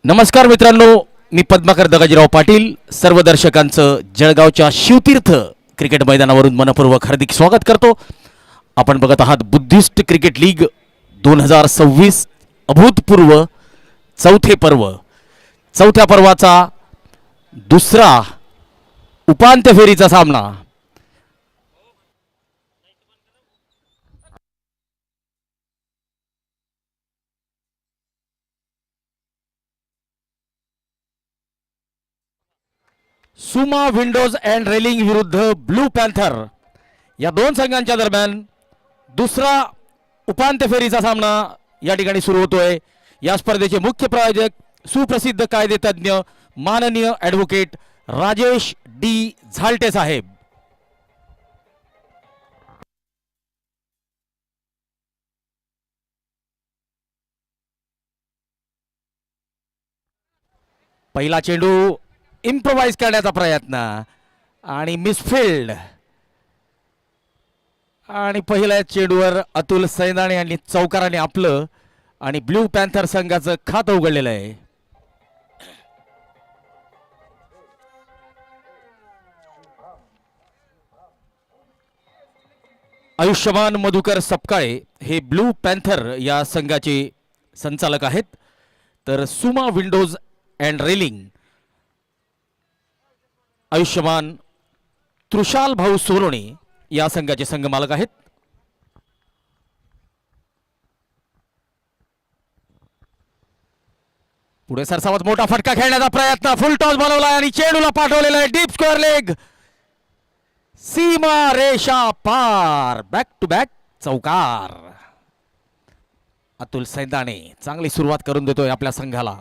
नमस्कार मित्रांनो, मी पद्माकर दगाजीराव पाटील सर्व दर्शकांचं जळगावच्या शिवतीर्थ क्रिकेट मैदानावरून मनपूर्वक हार्दिक स्वागत करतो। आपण बघत आहात बुद्धिस्ट क्रिकेट लीग 2026 अभूतपूर्व चौथे पर्व। चौथ्या पर्वाचा दुसरा उपांत्य फेरीचा सामना सुमा विंडोज अँड रेलिंग विरुद्ध ब्लू पॅन्थर या दोन संघांच्या दरम्यान दुसरा उपांत्य फेरीचा सामना या ठिकाणी सुरू होतोय। या स्पर्धेचे मुख्य प्रायोजक सुप्रसिद्ध कायदेतज्ञ माननीय ॲडव्होकेट राजेश डी झालटे साहेब। पहिला चेंडू इम्प्रोवाइज करण्याचा प्रयत्न आणि मिसफिल्ड आणि पहिल्या चेंडूवर अतुल सैंदाणे यांनी चौकाराने आपलं आणि ब्लू पॅन्थर संघाचं खातं उघडलेलं आहे। आयुष्यमान मधुकर सपकाळे हे ब्लू पॅन्थर या संघाचे संचालक आहेत, तर सुमा विंडोज अँड रेलिंग आयुष्यमान तृषाल भाऊ सोनोणे या संघाचे संघ मालक आहेत। पुढे सरसावत मोठा फटका खेळण्याचा प्रयत्न, फुल टॉस बनवला आणि चेंडूला पाठवलेला आहे डीप स्क्वेअर लेग, सीमा रेषा पार, बॅक टू बॅक चौकार। अतुल सैंदाणे चांगली सुरुवात करून देतोय आपल्या संघाला।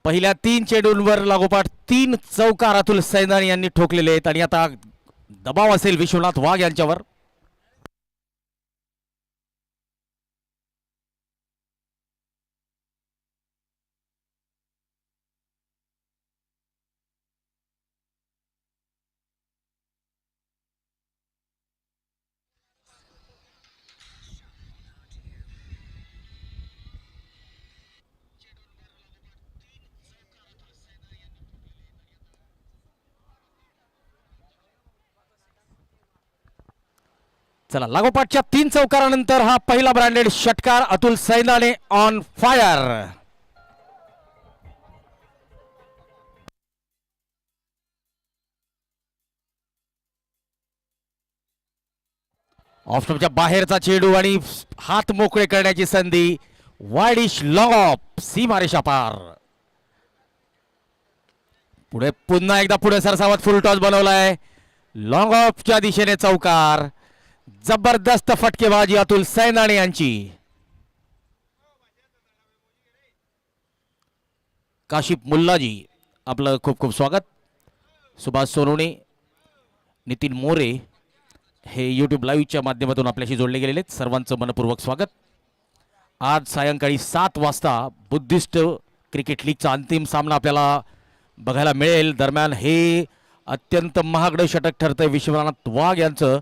पहिल्या 3 चेंडूंवर लागोपाठ 3 चौकार अतुल सैंदाणे यांनी ठोकलेले आहेत आणि आता दबाव असेल विश्वनाथ वाघ यांच्यावर। चला, लागोपाठच्या 3 चौकारानंतर हा पहिला ब्रँडेड षटकार, Atul Saindane on fire. Of स्टंपच्या बाहेरचा चेंडू आणि हात मोकळे करण्याची संधी, वाईडिश लॉंग ऑफ, सीमारेषा पार। पुढे पुन्हा एकदा पुढे सरसावत फुल टॉस बनवलाय, लॉंग ऑफच्या दिशेने चौकार, जबरदस्त फटकेबाजी अतुल सैंदाणे यांची। काशिफ मुल्लाजी आपलं खूप खूप स्वागत। सुभाष सोनोणे, नितीन मोरे हे यूट्यूब लाईव्हच्या माध्यमातून आपल्याशी जोडले गेलेले आहेत, सर्वांचं मनपूर्वक स्वागत। आज सायंकाळी 7 वाजता बुद्धिस्ट क्रिकेट लीगचा अंतिम सामना आपल्याला बघायला मिळेल। दरम्यान हे अत्यंत महागडं षटक ठरतंय विश्वनाथ वाघ यांचं।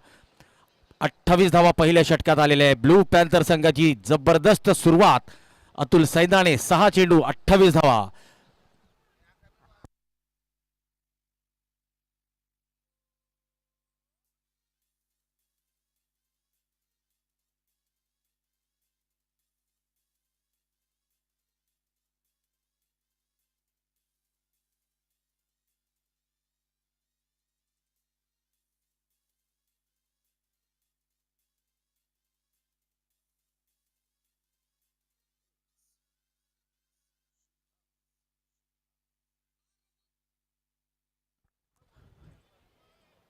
28 धावा पहिल्या षटकात आलेल्या आहे ब्लू पॅन्थर संघाची जबरदस्त सुरुवात, अतुल सैंदाणे 6 चेंडू 28 धावा।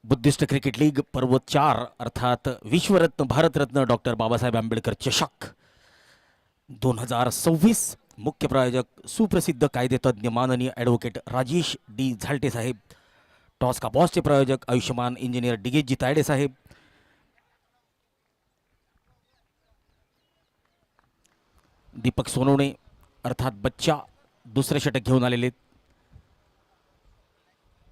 बुद्धिस्ट क्रिकेट लीग पर्व 4 अर्थात विश्वरत्न भारतरत्न डॉक्टर बाबासाहेब आंबेडकर चषक 2026. मुख्य प्रायोजक सुप्रसिद्ध कायदेतज्ञ माननीय ॲडव्होकेट राजेश डी झालटे साहेब. टॉस का बॉसचे प्रायोजक आयुष्यमान इंजिनियर डिगेजी तायडे साहेब. दीपक सोनवणे अर्थात बच्चा दुसरे षटक घेऊन आलेले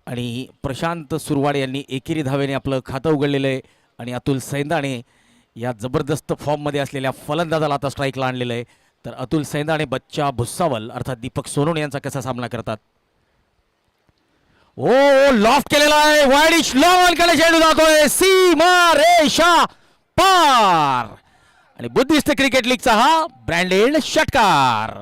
आणि प्रशांत सुरवाडे यांनी एकेरी धावेने आपलं खातं उघडलेलं आहे. आणि अतुल सैंदाणे या जबरदस्त फॉर्ममध्ये असलेल्या फलंदाजाला आता स्ट्राईकला आणलेलं आहे. तर अतुल सैंदाणे बच्चा भुसावल अर्थात दीपक सोनवणे यांचा कसा सामना करतात. ओ लॉफ्ट केलेला आहे. वाईडिश लॉनकडे चेंडू जातोय सीमा रेषा पार आणि बुद्धिस्ट क्रिकेट लीगचा हा ब्रँडेड षटकार.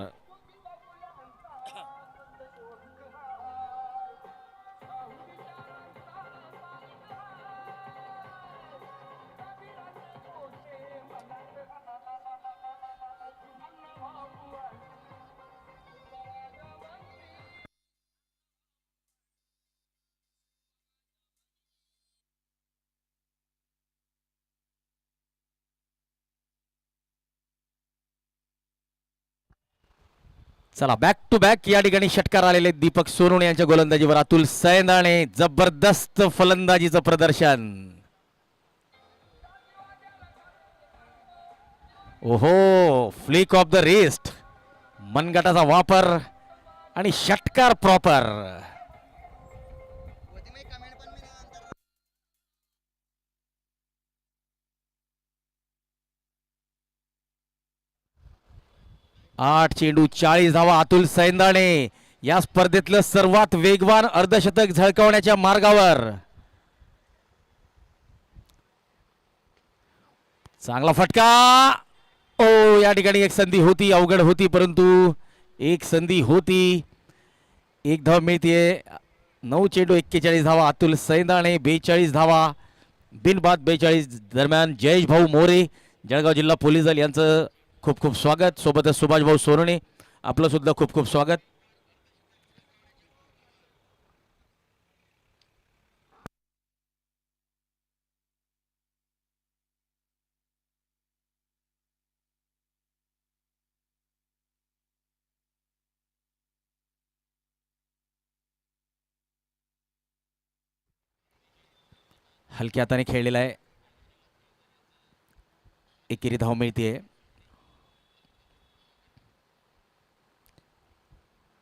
चला बॅक टू बॅक या ठिकाणी षटकार आलेले दीपक सोनवणे यांच्या गोलंदाजीवर अतुल सैंदाणे. जबरदस्त फलंदाजीचं प्रदर्शन. ओहो फ्लिक ऑफ द रिस्ट मनगटाचा वापर आणि षटकार प्रॉपर. आठ चेंडू 40 धावा. अतुल सैंदाणे या स्पर्धेतलं सर्वात वेगवान अर्धशतक झळकावण्याच्या मार्गावर. चांगला फटका. ओ या ठिकाणी एक संधी होती, अवघड होती, परंतु एक संधी होती. एक धाव मिळतीये. 9 चेंडू 41 धावा. अतुल सैंदाणे 42 धावा. बिनबाद 42 दरम्यान जयेश भाऊ मोरे जळगाव जिल्हा पोलीस दल यांचं खूप खूप स्वागत. सोबतच सुभाष भाऊ सोनवणे आपलं सुद्धा खूप खूप स्वागत. हलक्या हाताने खेळलेला आहे. एकेरी धाव मिळतीये.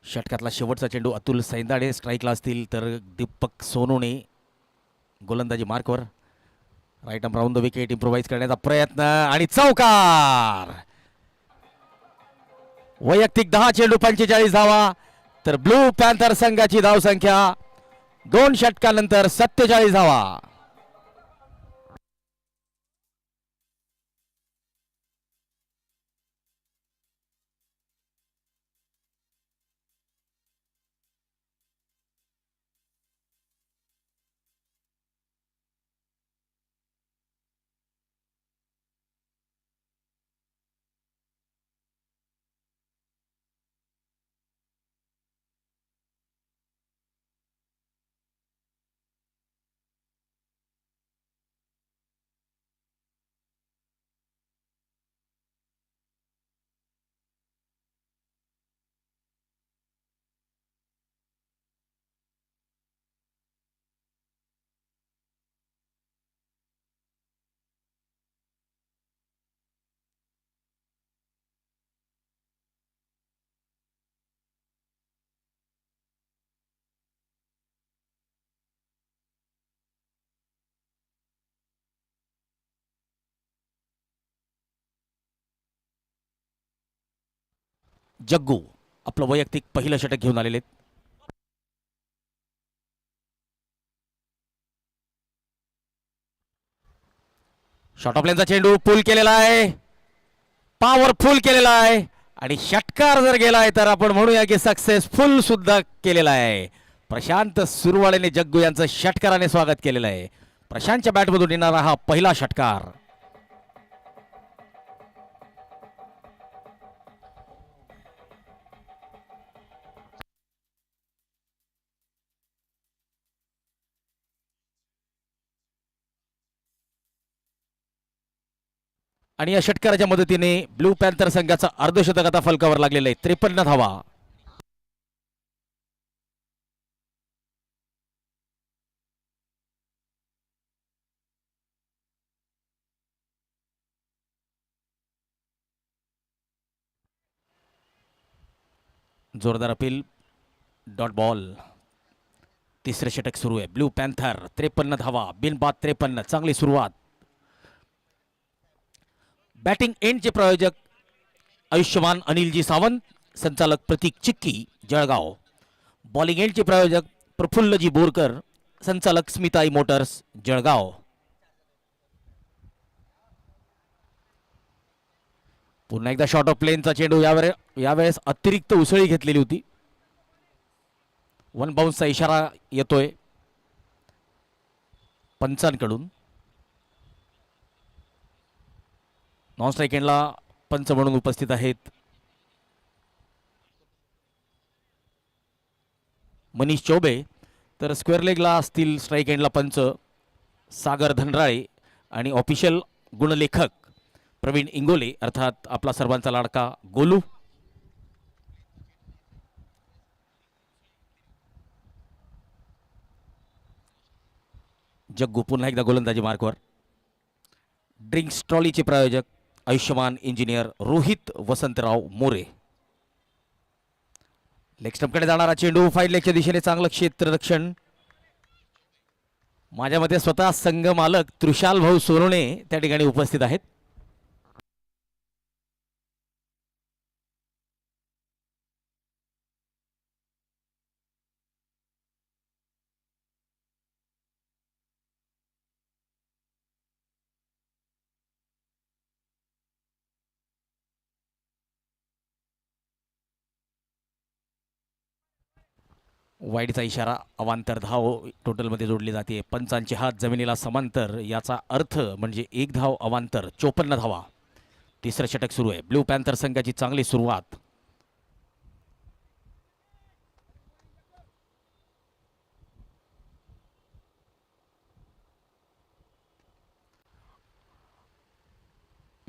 षटकातला शेवटचा चेंडू अतुल सैंदाणे स्ट्राईकला असतील तर दीपक सोनवणे गोलंदाजी मार्कवर. Right arm round the wicket improvise करण्याचा प्रयत्न आणि चौकार. वैयक्तिक 10 चेंडू 45 धावा. तर ब्लू पॅन्थर संघाची धावसंख्या 2 षटकानंतर 47 धावा. जग्गू आपलं वैयक्तिक पहिलं षटक घेऊन आलेले. शॉर्ट ऑफ लेनचा चेंडू पुल केलेला आहे. पॉवरफुल केलेला आहे आणि षटकार जर गेलाय तर आपण म्हणूया की सक्सेसफुल सुद्धा केलेला आहे. प्रशांत सुरवाडेने जग्गू यांचं षटकाराने स्वागत केलेलं आहे. प्रशांतच्या बॅटमधून येणारा हा पहिला षटकार. आणि या षटकाराच्या मदतीने ब्लू पॅन्थर संघाचा अर्धशतक आता फलकावर लागलेला आहे. 53 धावा. जोरदार अपील. Dot ball. तिसरे षटक सुरू आहे. ब्लू पॅन्थर 53 धावा, बिनबाद 53. चांगली सुरुवात. बॅटिंग एंडचे प्रायोजक आयुष्यमान अनिलजी सावंत, संचालक प्रतीक चिक्की जळगाव. बॉलिंग एंडचे प्रायोजक प्रफुल्लजी बोरकर, संचालक स्मिताई मोटर्स जळगाव. पुन्हा एकदा शॉर्ट ऑफ प्लेनचा चेंडू. यावेळेस अतिरिक्त उसळी घेतलेली होती. वन बाउन्सचा इशारा येतोय पंचांकडून. नॉन स्ट्राईक एंडला पंच म्हणून उपस्थित आहेत मनीष चौबे, तर स्क्वेअर लेगला असतील स्ट्राईक एंडला पंच सागर धनराळे आणि ऑफिशियल गुणलेखक प्रवीण इंगोले, अर्थात आपला सर्वांचा लाडका गोलू. जग्गू पुन्हा एकदा गोलंदाजी मार्कवर. ड्रिंक्स ट्रॉलीचे प्रायोजक आयुष्यमान इंजिनियर रोहित वसंतराव मोरे. लेग स्टंपकडे जाणारा चेंडू फाईड लेगच्या दिशेने. चांगलं क्षेत्ररक्षण. माझ्या मते स्वतः संघ मालक तृषाल भाऊ सोनवणे त्या ठिकाणी उपस्थित आहेत. वाईडचा इशारा. अवांतर धाव टोटलमध्ये जोडली जाते. पंचांचे हात जमिनीला समांतर, याचा अर्थ म्हणजे 1 धाव अवांतर. 54 धावा. तिसरं षटक सुरू आहे. ब्लू पॅन्थर संघाची चांगली सुरुवात.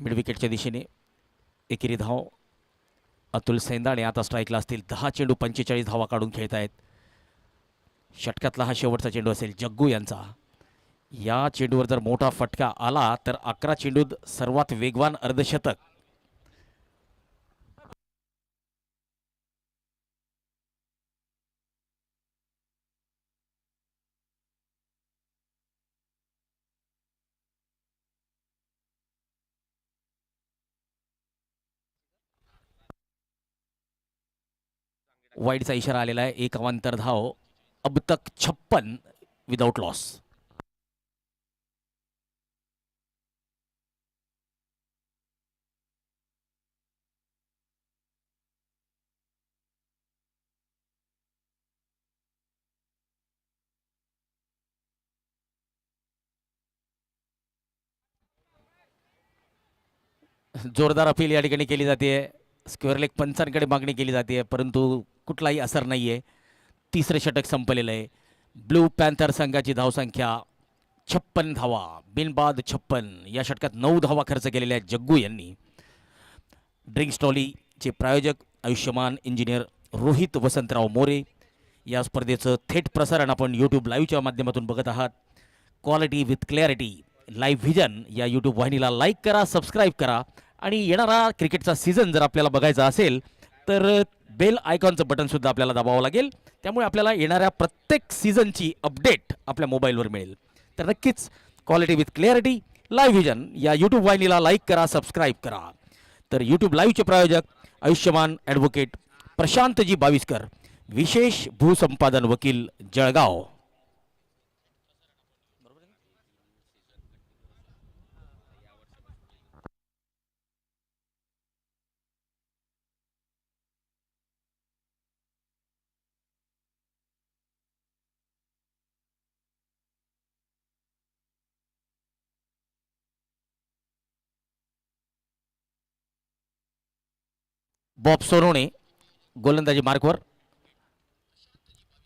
मिड विकेटच्या दिशेने एकेरी धाव अतुल सेंदाणे आता स्ट्राईकला असतील. 10 चेंडू 45 धावा काढून खेळत आहेत. षटकातला हा शेवटचा चेंडू असेल जग्गू यांचा. या चेंडूवर जर मोठा फटका आला तर 11 चेंडूत सर्वात वेगवान अर्धशतक. वाईडचा इशारा आलेला आहे. 1 अवांतर धाव. अब तक 56 विदाउट लॉस. जोरदार अपील या ठिकाणी केली जाते. स्क्वेअर लेग पंचांकडे मागणी केली जाते, परंतु कुठलाही असर नाही आहे. तिसरे षटक संपलेलं आहे. ब्लू पॅन्थर संघाची धावसंख्या 56 धावा, बिनबाद 56. या षटकात 9 धावा खर्च केलेल्या आहेत जग्गू यांनी. ड्रिंक्स ट्रॉलीचे प्रायोजक आयुष्यमान इंजिनियर रोहित वसंतराव मोरे. या स्पर्धेचं थेट प्रसारण आपण यूट्यूब लाईव्हच्या माध्यमातून बघत आहात. Quality with clarity live vision या यूट्यूब वाहिनीला लाईक करा, सबस्क्राईब करा आणि येणारा क्रिकेटचा सीझन जर आपल्याला बघायचा असेल तर बेल आयकॉनचं बटनसुद्धा आपल्याला दाबावं लागेल. त्यामुळे आपल्याला येणाऱ्या प्रत्येक सीझनची अपडेट आपल्या मोबाईलवर मिळेल. तर नक्कीच quality with clarity live vision या यूट्यूब वाहिनीला लाईक करा, सबस्क्राईब करा. तर यूट्यूब लाईव्हचे प्रायोजक आयुष्यमान ॲडव्होकेट प्रशांतजी बाविस्कर, विशेष भूसंपादन वकील जळगाव. बॉब सोनवणे गोलंदाजी मार्कवर.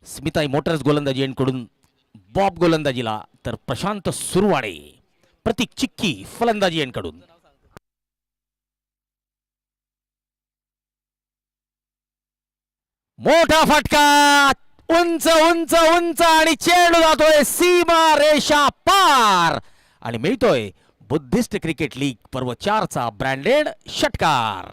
स्मिताई मोटर्स गोलंदाजी एंडकडून बॉब गोलंदाजीला, तर प्रशांत सुरवाडे प्रतीक चिक्की फलंदाजी एंडकडून. मोठा फटका, उंच उंच उंच आणि चेंडू जातोय सीमा रेषा पार आणि मिळतोय बुद्धिस्ट क्रिकेट लीग पर्व 4 चा ब्रँडेड षटकार.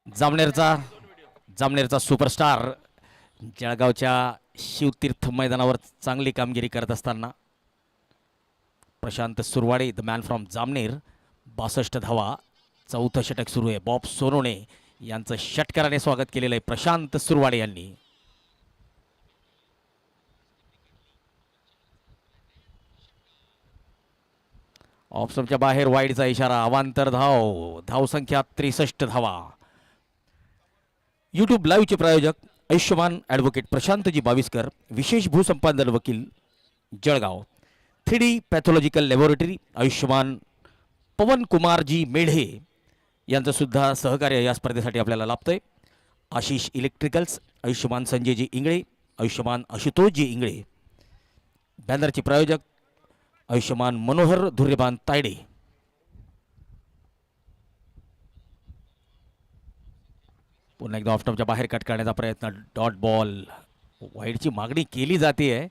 जामनेरचा सुपरस्टार जळगावच्या शिवतीर्थ मैदानावर चांगली कामगिरी करत असताना Prashant Surwade the man from Jamner 62 धावा. चौथं षटक सुरू आहे. बॉब सोनोने यांचं षटकाराने स्वागत केलेलं आहे प्रशांत सुरवाडे यांनी. ऑफस्टंपच्या बाहेर वाईडचा इशारा. अवांतर धावसंख्या 63 धावा. यूट्यूब लाईव्हचे प्रायोजक आयुष्यमान ॲडव्होकेट प्रशांतजी बाविस्कर, विशेष भूसंपादन वकील जळगाव. 3D पॅथॉलॉजिकल लॅबोरेटरी आयुष्यमान पवन कुमारजी मेढे यांचं सुद्धा सहकार्य या स्पर्धेसाठी आपल्याला लाभतंय. आशिष इलेक्ट्रिकल्स आयुष्यमान संजयजी इंगळे, आयुष्यमान आशुतोषजी इंगळे. बॅनरचे प्रायोजक आयुष्यमान मनोहर धुर्यबान तायडे. पुन्हा एकदा ऑफस्टंपच्या बाहेर कट करण्याचा प्रयत्न. Dot ball. वाईडची मागणी केली जाते.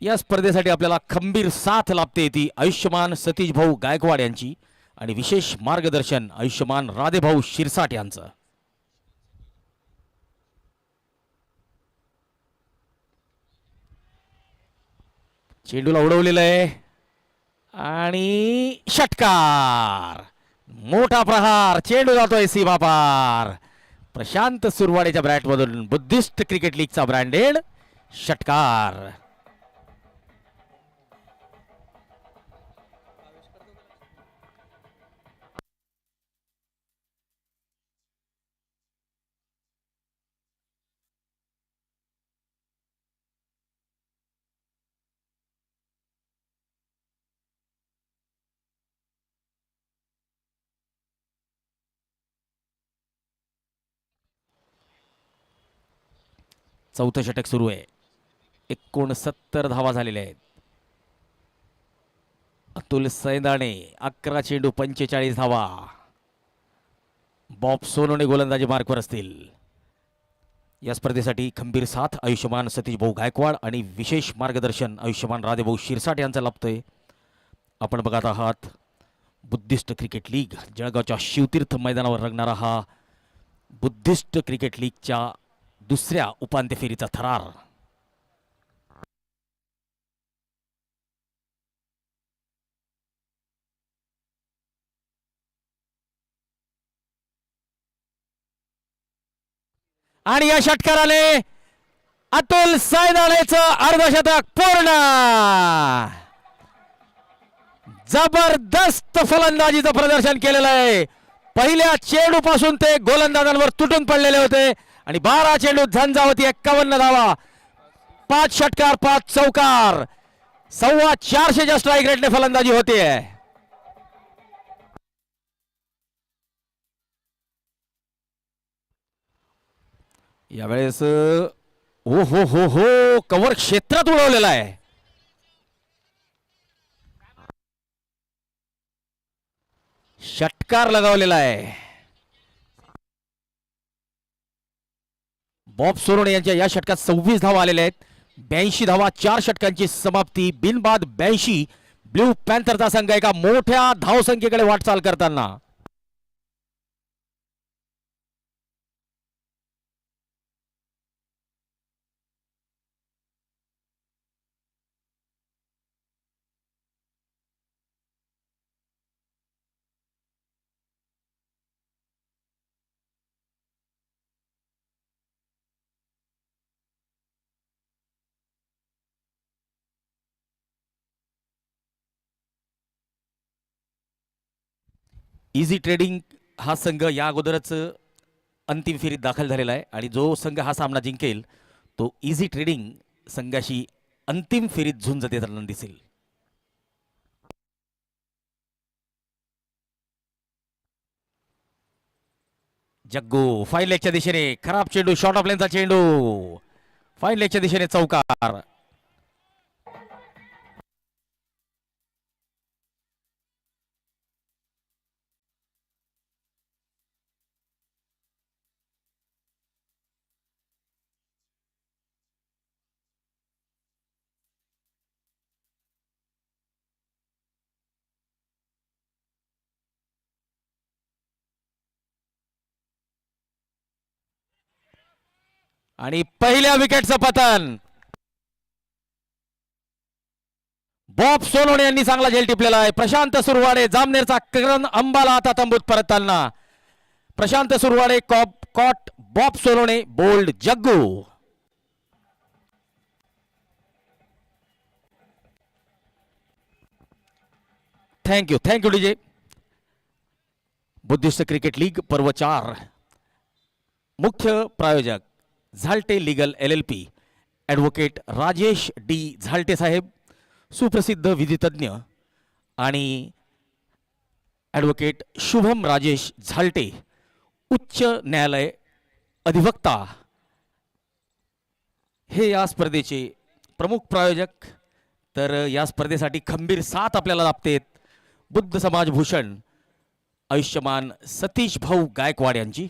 या स्पर्धेसाठी आपल्याला खंबीर साथ लाभते ती आयुष्यमान सतीश भाऊ गायकवाड यांची आणि विशेष मार्गदर्शन आयुष्यमान राधेभाऊ शिरसाट यांचं. चेंडूला उडवलेलं आहे आणि षटकार. मोठा प्रहार. चेंडू जातोय सीमा पार. प्रशांत सुरवाडेच्या बॅटमधून बुद्धिस्ट क्रिकेट लीगचा ब्रँडेड षटकार. चौथं षटक सुरू आहे. 69 धावा झालेल्या आहेत. अतुल सैंदाणे 11 चेंडू 45 धावा. बॉब सोनोने गोलंदाजी मार्कवर असतील. या स्पर्धेसाठी खंबीर साथ आयुष्यमान सतीश भाऊ गायकवाड आणि विशेष मार्गदर्शन आयुष्यमान राधेभाऊ शिरसाट यांचं लाभतंय. आपण बघत आहात बुद्धिस्ट क्रिकेट लीग जळगावच्या शिवतीर्थ मैदानावर रंगणारा हा बुद्धिस्ट क्रिकेट लीगच्या दुसऱ्या उपांत्य फेरीचा थरार. आणि या षटकाराने अतुल सैंदाणेचं अर्धशतक पूर्ण. जबरदस्त फलंदाजीचं प्रदर्शन केलेलं आहे. पहिल्या चेंडू पासून ते गोलंदाजांवर तुटून पडलेले होते आणि 12 चेंडू झंझावती 51 धावा. 5 षटकार 5 चौकार. 450च्या स्ट्राईक रेटने फलंदाजी होते. यावेळेस ओ हो हो हो कव्हर क्षेत्रात उडवलेला आहे. षटकार लगावलेला आहे. बॉब सोनोने यांच्या या षटकात 26 धावा आलेल्या आहेत. 82 धावा 4 षटकांची समाप्ती. बिनबाद 82. ब्ल्यू पॅन्थरचा संघ एका मोठ्या धावसंख्येकडे वाटचाल करताना. इझी ट्रेडिंग हा संघ या अगोदरच अंतिम फेरीत दाखल झालेला आहे आणि जो संघ हा सामना जिंकेल तो इझी ट्रेडिंग संघाशी अंतिम फेरीत झुंज देताना दिसेल. जग्गू फाईन लेगच्या दिशेने खराब चेंडू. शॉर्ट ऑफ लेनचा चेंडू फाईन लेगच्या दिशेने चौकार. आणि पहिल्या विकेटचं पतन. बॉब सोलोने यांनी चांगला झेल टिपलेला आहे. प्रशांत सुरवाडे जामनेरचा करण अंबाला आता तंबूत परतताना. प्रशांत सुरवाडे कॉट बॉब सोलोने bowled Jaggu. Thank you DJ. Buddhist cricket league पर्व 4 मुख्य प्रायोजक Zalte legal LLP advocate Rajesh D Zalte साहेब, सुप्रसिद्ध विधितज्ञ, आणि ॲडव्होकेट शुभम राजेश झाल्टे, उच्च न्यायालय अधिवक्ता, हे या स्पर्धेचे प्रमुख प्रायोजक. तर या स्पर्धेसाठी खंबीर साथ आपल्याला लाभतेत बुद्ध समाज भूषण आयुष्यमान सतीश भाऊ गायकवाड यांची.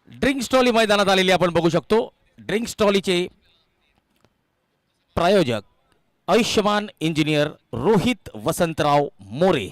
ड्रिंक्स ट्रॉली मैदानात आलेली आपण बघू शकतो. ड्रिंक्स ट्रॉलीचे प्रायोजक आयुष्यमान इंजिनियर रोहित वसंतराव मोरे.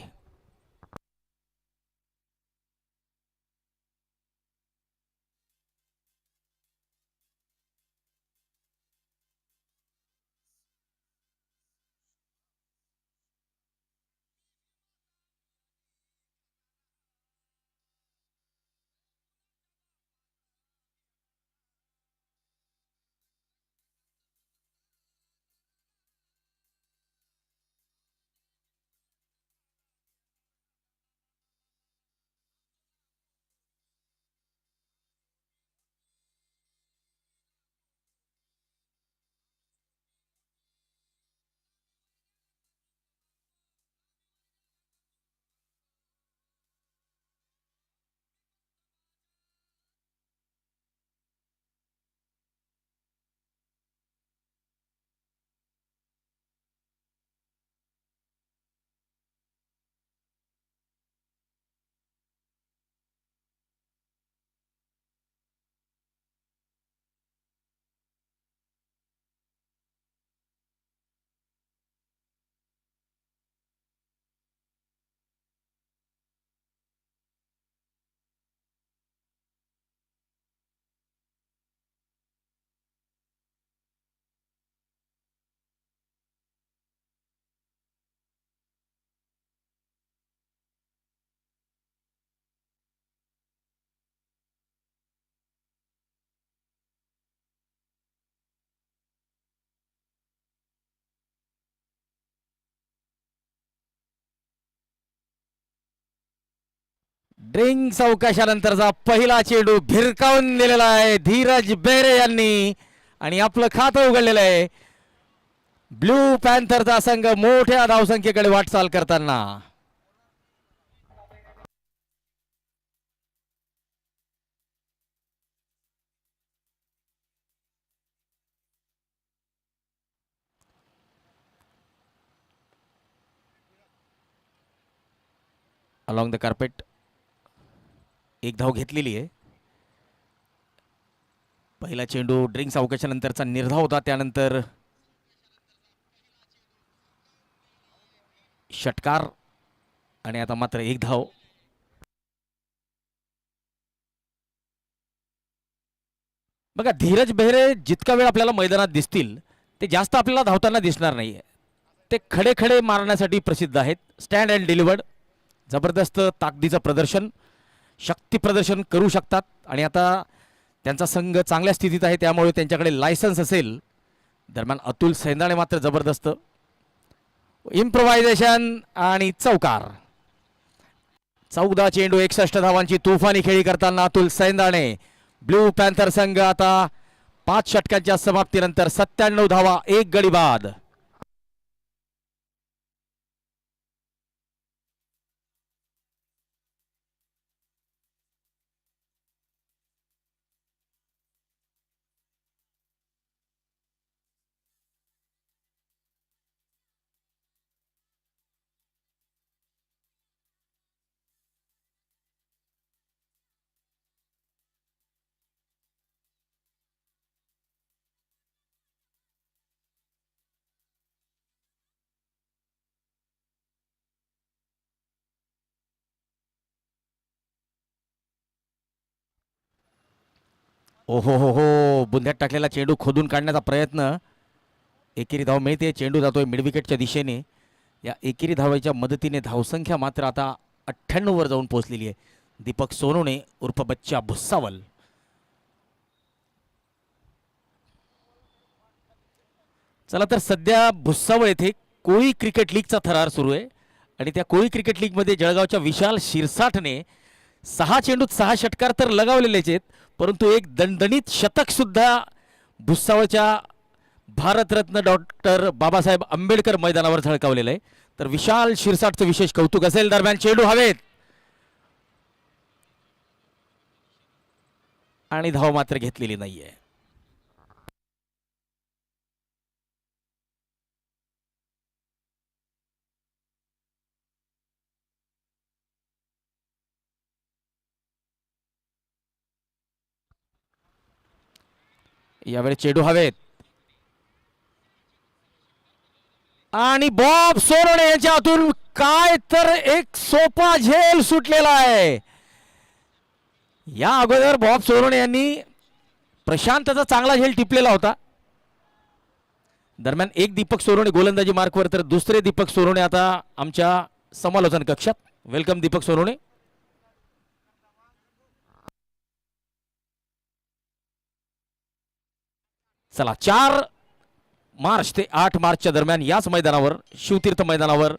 ड्रिंक्स अवकाशानंतरचा पहिला चेंडू भिरकावून दिलेला आहे धीरज बेरे यांनी, आणि आपलं खातं उघडलेलं आहे. ब्लू पॅन्थरचा संघ मोठ्या धावसंख्येकडे वाटचाल करताना. अलॉंग द कार्पेट एक धाव घेतलेली आहे. पहिला चेंडू ड्रिंक्स अवकाशानंतरचा निर्धाव होता, त्यानंतर षटकार, आणि आता मात्र एक धाव. बघा, धीरज बेहरे जितका वेळ आपल्याला मैदानात दिसतील ते जास्त आपल्याला धावताना दिसणार नाही. ते खडे खडे मारण्यासाठी प्रसिद्ध आहेत. स्टँड अँड डिलिव्हर्ड जबरदस्त ताकदीचं प्रदर्शन, शक्ती प्रदर्शन करू शकतात. आणि आता त्यांचा संघ चांगल्या स्थितीत आहे, त्यामुळे त्यांच्याकडे लायसन्स असेल. दरम्यान अतुल सैंदाणे मात्र जबरदस्त इम्प्रोव्हायझेशन आणि चौकार. 14 चेंडू 61 धावांची तुफानी खेळी करताना अतुल सैंदाणे. ब्लू पॅन्थर संघ आता 5 षटकांच्या समाप्तीनंतर 97 धावा, 1 गडी बाद. ओहो हो हो, बुंध्यात टाकलेला चेंडू खोदून काढण्याचा प्रयत्न. एकेरी धाव मिळते. चेंडू जातोय मिडविकेटच्या दिशेने. या एकेरी धावेच्या मदतीने धावसंख्या मात्र आता 98 वर जाऊन पोहोचलेली आहे. दीपक सोनवणे उर्फ बच्चा भुसावल. चला तर सध्या भुसावळ येथे कोळी क्रिकेट लीगचा थरार सुरू आहे आणि त्या कोळी क्रिकेट लीगमध्ये जळगावच्या विशाल शिरसाठने 6 चेंडूत 6 षटकार तर लगावलेलेच आहेत, परंतु एक दणदणीत शतक सुद्धा भुसावळच्या भारतरत्न डॉक्टर बाबासाहेब आंबेडकर मैदानावर झळकावलेलं आहे. तर विशाल शिरसाटचं विशेष कौतुक असेल. दरम्यान चेंडू हवेत आणि धाव मात्र घेतलेली नाहीये. यावेळी चेंडू हवेत आणि बॉब सोनवणे यांच्या हातून काय तर एक सोपा झेल सुटलेला आहे. या अगोदर बॉब सोनवणे यांनी प्रशांतचा चांगला झेल टिपलेला होता. दरम्यान एक दीपक सोनवणे गोलंदाजी मार्कवर तर दुसरे दीपक सोनवणे आता आमच्या समालोचन कक्षात. वेलकम दीपक सोनवणे. चला 4 मार्च ते 8 मार्चच्या दरम्यान याच मैदानावर शिवतीर्थ मैदानावर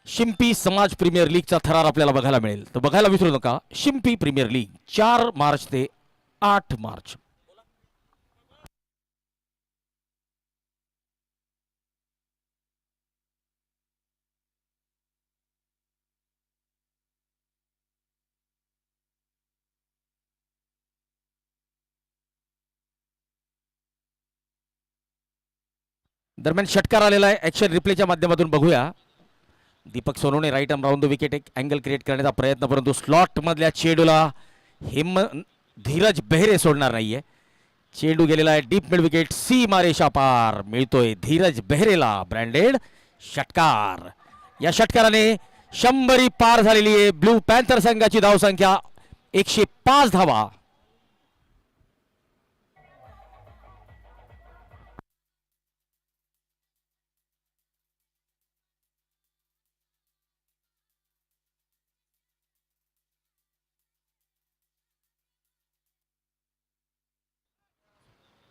शिंपी समाज प्रीमियर लीगचा थरार आपल्याला बघायला मिळेल. तर बघायला विसरू नका. शिंपी प्रीमियर लीग 4 मार्च ते 8 मार्च. दरम्यान षटकार आलेला आहे. ऍक्शन रिप्लेच्या माध्यमातून बघूया. Deepak Sonawane right arm round the wicket एक अँगल क्रिएट करण्याचा प्रयत्न, परंतु स्लॉट मधल्या चेंडूला धीरज बेहरे सोडणार नाहीये. चेंडू गेलेला आहे deep mid wicket C Mareshah पार. मिळतोय धीरज बेहरेला ब्रँडेड षटकार. या षटकाराने 100 पार झालेली आहे. ब्लू पॅन्थर संघाची धावसंख्या 105 धावा.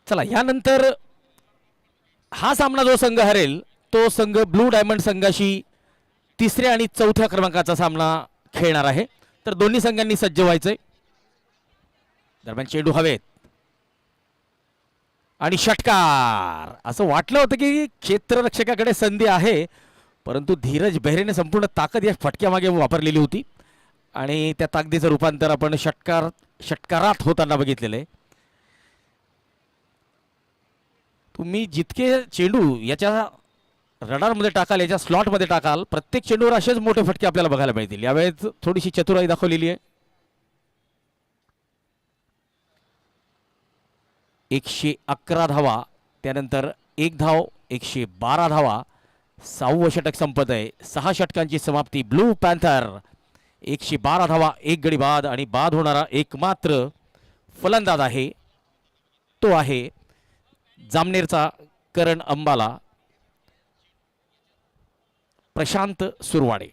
चला यानंतर हा सामना जो संघ हरेल तो संघ ब्लू डायमंड संघाशी तिसऱ्या आणि चौथ्या क्रमांकाचा सामना खेळणार आहे. तर दोन्ही संघांनी सज्ज व्हायचंय. दरम्यान चेंडू हवेत आणि षटकार. असं वाटलं होतं की क्षेत्ररक्षकाकडे संधी आहे, परंतु धीरज बेहरेने संपूर्ण ताकद या फटक्यामागे वापरलेली होती आणि त्या ताकदीचं रूपांतर आपण षटकारात होताना बघितलेलं आहे. तुम्ही जितके चेंडू याच्या रडारमध्ये टाकाल, याच्या स्लॉटमध्ये टाकाल, प्रत्येक चेंडूवर असेच मोठे फटके आपल्याला बघायला मिळतील. यावेळेस थोडीशी चतुराई दाखवलेली आहे. 111 धावा, त्यानंतर एक धाव, 112 धावा. 6वं षटक संपत आहे. 6 षटकांची समाप्ती. ब्लू पॅन्थर 112 धावा, एक गडी बाद आणि बाद होणारा एकमात्र फलंदाज आहे तो आहे जामनेरचा करण अंबाला, प्रशांत सुरवाडे.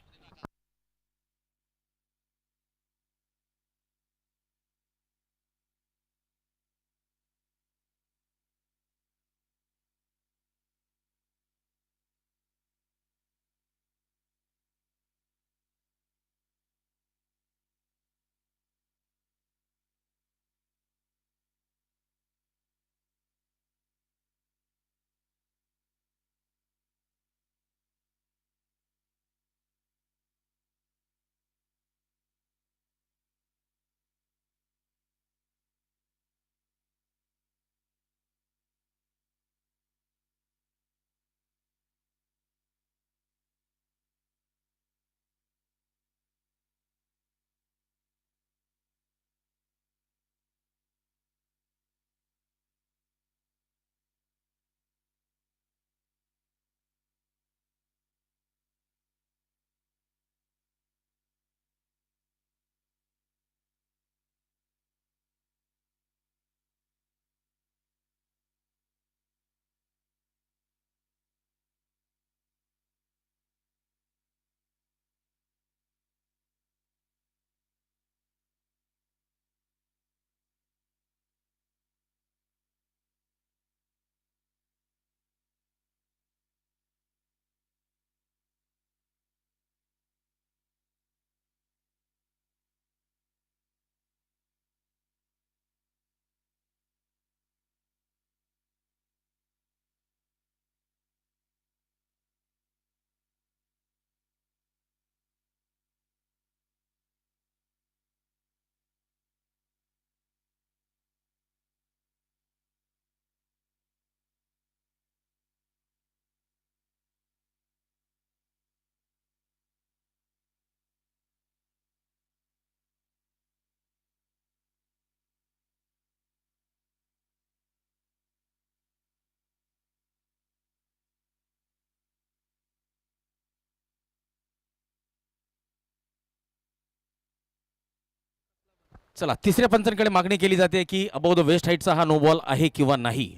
चला तिसऱ्या पंचांकडे मागणी केली जाते की अबाव द वेस्ट हाईटचा हा नो बॉल आहे किंवा नाही.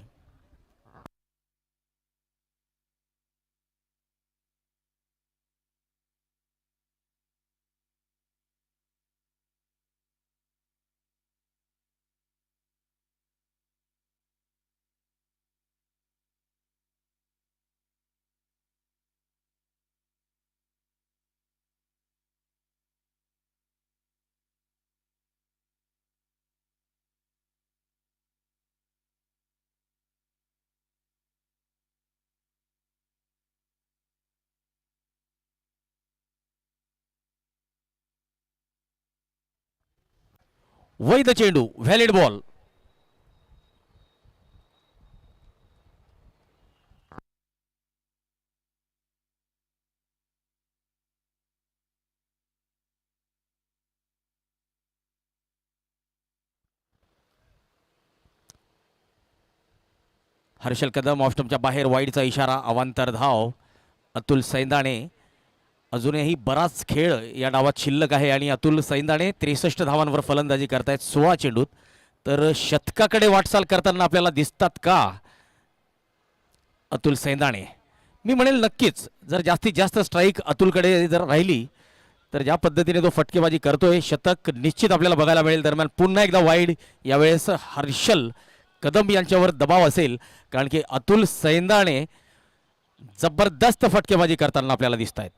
वैध चेंडू, व्हॅलिड बॉल. हर्षल कदम ऑफस्टमच्या बाहेर वाईडचा इशारा, अवांतर धाव. अतुल सैंदाणे, अजूनही बराच खेळ या डावात शिल्लक आहे आणि अतुल सैंदाणे 63 धावांवर फलंदाजी करतायत 16 चेंडूत. तर शतकाकडे वाटचाल करताना आपल्याला दिसतात का अतुल सैंदाणे? मी म्हणेल नक्कीच. जर जास्तीत जास्त स्ट्राईक अतुलकडे जर राहिली तर ज्या पद्धतीने तो फटकेबाजी करतोय शतक निश्चित आपल्याला बघायला मिळेल. दरम्यान पुन्हा एकदा वाईड, यावेळेस हर्षल कदम यांच्यावर दबाव असेल कारण की अतुल सैंदाणे जबरदस्त फटकेबाजी करताना आपल्याला दिसत आहेत.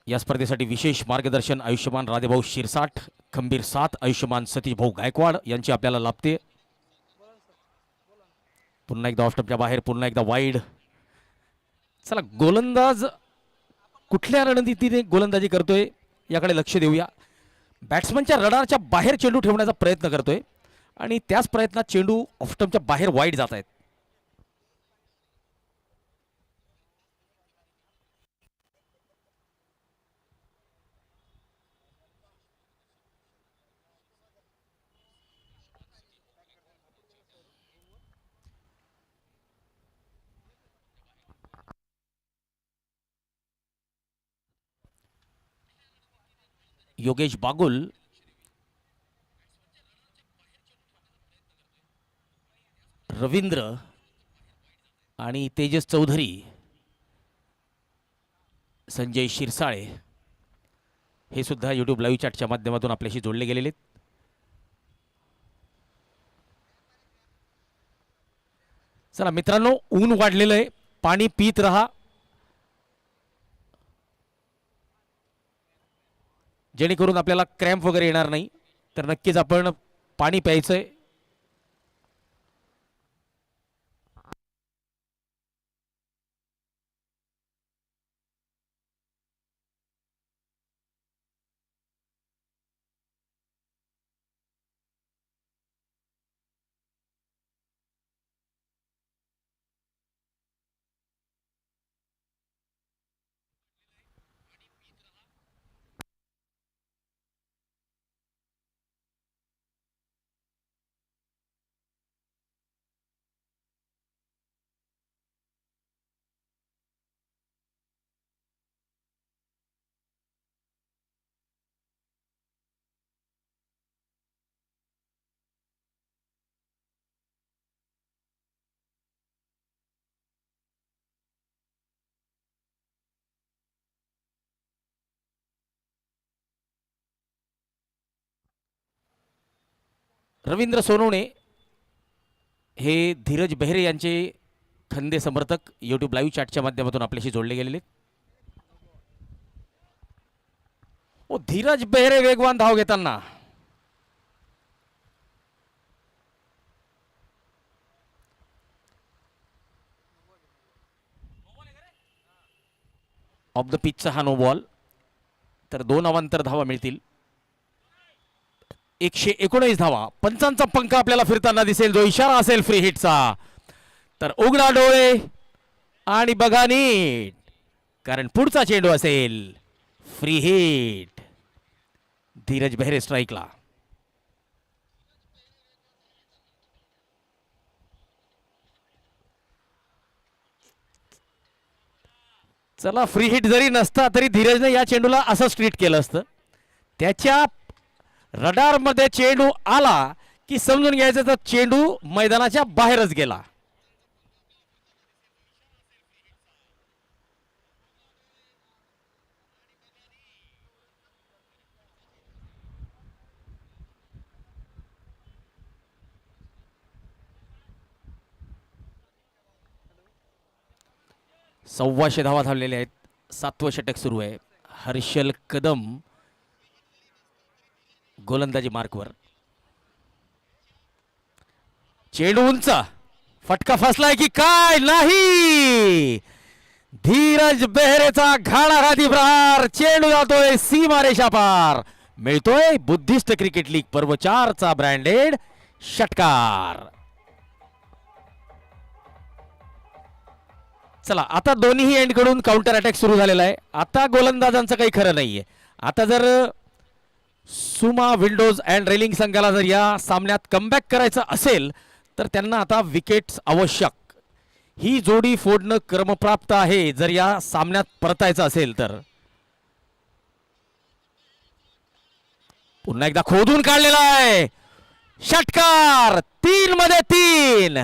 या स्पर्धेसाठी विशेष मार्गदर्शन आयुष्यमान राधेभाऊ शिरसाट, खंबीर साथ आयुष्यमान सतीश भाऊ गायकवाड यांची आपल्याला लाभते. पुन्हा एकदा ऑफस्टंपच्या बाहेर, पुन्हा एकदा वाईड. चला गोलंदाज कुठल्या रणनीतीने गोलंदाजी करतोय याकडे लक्ष देऊया. बॅट्समनच्या रडारच्या बाहेर चेंडू ठेवण्याचा प्रयत्न करतोय आणि त्याच प्रयत्नात चेंडू ऑफस्टंपच्या बाहेर वाईड जात आहेत. योगेश बागुल, रवींद्र आणि तेजस चौधरी, संजय शिरसाळे हे सुद्धा यूट्यूब लाईव्ह चॅटच्या माध्यमातून आपल्याशी जोडले गेलेले आहेत. चला मित्रांनो, ऊन वाढलेलं आहे, पाणी पीत रहा जेणेकरून आपल्याला क्रॅम्प वगैरे येणार नाही. तर नक्कीच आपण पाणी प्यायचंय. रवींद्र सोनवणे हे धीरज बेहरे यांचे खंदे समर्थक यूट्यूब लाईव्ह चॅटच्या माध्यमातून आपल्याशी जोडले गेलेले. ओ धीरज बेहरे वेगवान धाव घेताना. ऑफ द पिचचा हा नो बॉल. तर 2 अवांतर धावा मिळतील. 119 धावा. पंचांचा पंख आपल्याला फिरताना दिसेल, जो इशारा असेल फ्री हिटचा. तर उघडा डोळे आणि बघा नीट, कारण पुढचा चेंडू असेल फ्री हिट. धीरज बेहरे स्ट्राईकला. चला फ्री हिट जरी नसता तरी धीरजने या चेंडूला असं स्ट्रीट केलं असतं. त्याच्या रडार मध्ये चेंडू आला की समजून घ्यायचं तर चेंडू मैदानाच्या बाहेरच गेला. सव्वाशे धावा धावलेल्या आहेत. 7वं षटक सुरू आहे. हर्षल कदम गोलंदाजी मार्कवर. चेंडू उंच, फटका फसलाय की काय? नाही. धीरज बेहरेचा घाणाघाती प्रहार. चेंडू जातोय सीमारेषा पार. मिळतोय बुद्धिस्ट क्रिकेट लीग पर्व 4चा ब्रँडेड षटकार. चला आता दोन्ही एंड कडून काउंटर अटॅक सुरू झालेला आहे. आता गोलंदाजांचं काही खरं नाहीये. आता जर सुमा विंडोज अँड रेलिंग संघाला जर या सामन्यात कमबॅक करायचं असेल तर त्यांना आता विकेट्स आवश्यक. ही जोडी फोडणं क्रमप्राप्त आहे जर या सामन्यात परतायचं असेल तर. पुन्हा एकदा खोदून काढलेला आहे षटकार. 3 मध्ये 3.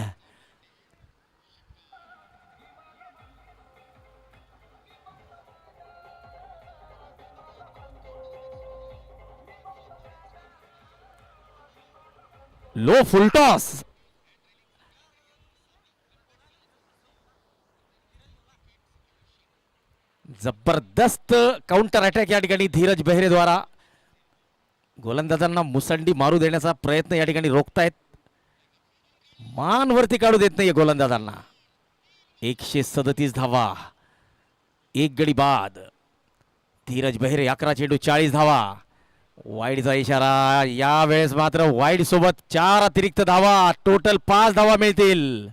Low full toss. जबरदस्त काउंटर अटॅक या ठिकाणी धीरज बेहरे द्वारा. गोलंदाजांना मुसंडी मारू देण्याचा प्रयत्न या ठिकाणी रोखतायत. मान वरती काढू देत नाहीये गोलंदाजांना. 137 धावा, एक गडी बाद. धीरज बेहरे 11 चेंडू 40 धावा. वाईडचा इशारा. यावेळेस मात्र वाईड सोबत 4 अतिरिक्त धावा. टोटल 5 धावा मिळतील.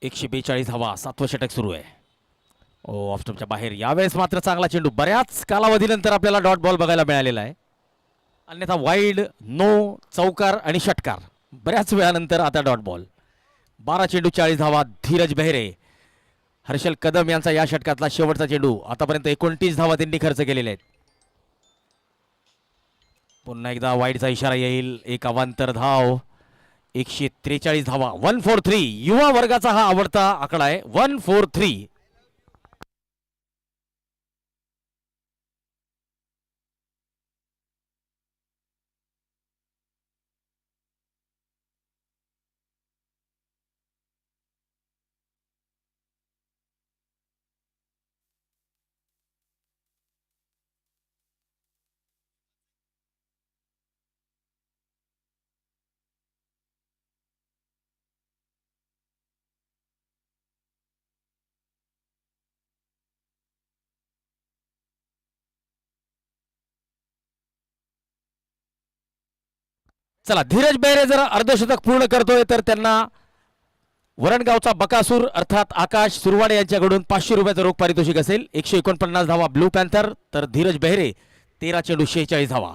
एकशे 42 धावा. 7वं षटक सुरू आहे. ओ ऑफ स्टंपच्या बाहेर. यावेळेस मात्र चांगला चेंडू. बऱ्याच कालावधीनंतर आपल्याला डॉट बॉल बघायला मिळालेला आहे. अन्यथा वाईड, नो, चौकार आणि षटकार. बऱ्याच वेळानंतर आता डॉट बॉल. 12 चेंडू 40 धावा. धीरज बेहरे, हर्षल कदम यांचा या षटकातला शेवटचा चेंडू. आतापर्यंत 29 धावा त्यांनी खर्च केलेले आहेत. पुन्हा एकदा वाईडचा इशारा येईल. एक अवांतर धाव. 143 धावा. 143. युवा वर्गाचा हा आवडता आकडा आहे. 143. चला धीरज बेहरे जर अर्धशतक पूर्ण करतोय तर त्यांना वरणगावचा बकासूर अर्थात आकाश सुरवाडे यांच्याकडून 500 रुपयाचं रोख पारितोषिक असेल. 149 धावा ब्लू पॅन्थर. तर धीरज बेहरे 13 चेंडू 46 धावा.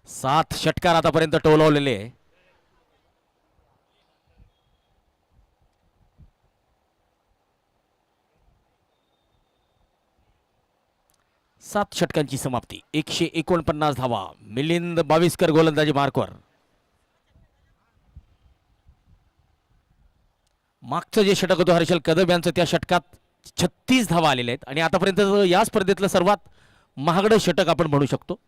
7 षटकार आतापर्यंत टोलवलेले. 7 षटकांची समाप्ती. 149 धावा. मिलिंद बाविस्कर गोलंदाजी मार्कवर. मागचं जे षटक होतं हर्षल कदम यांचं, त्या षटकात 36 धावा आलेल्या आहेत आणि आतापर्यंत या स्पर्धेतलं सर्वात महागडं षटक आपण म्हणू शकतो.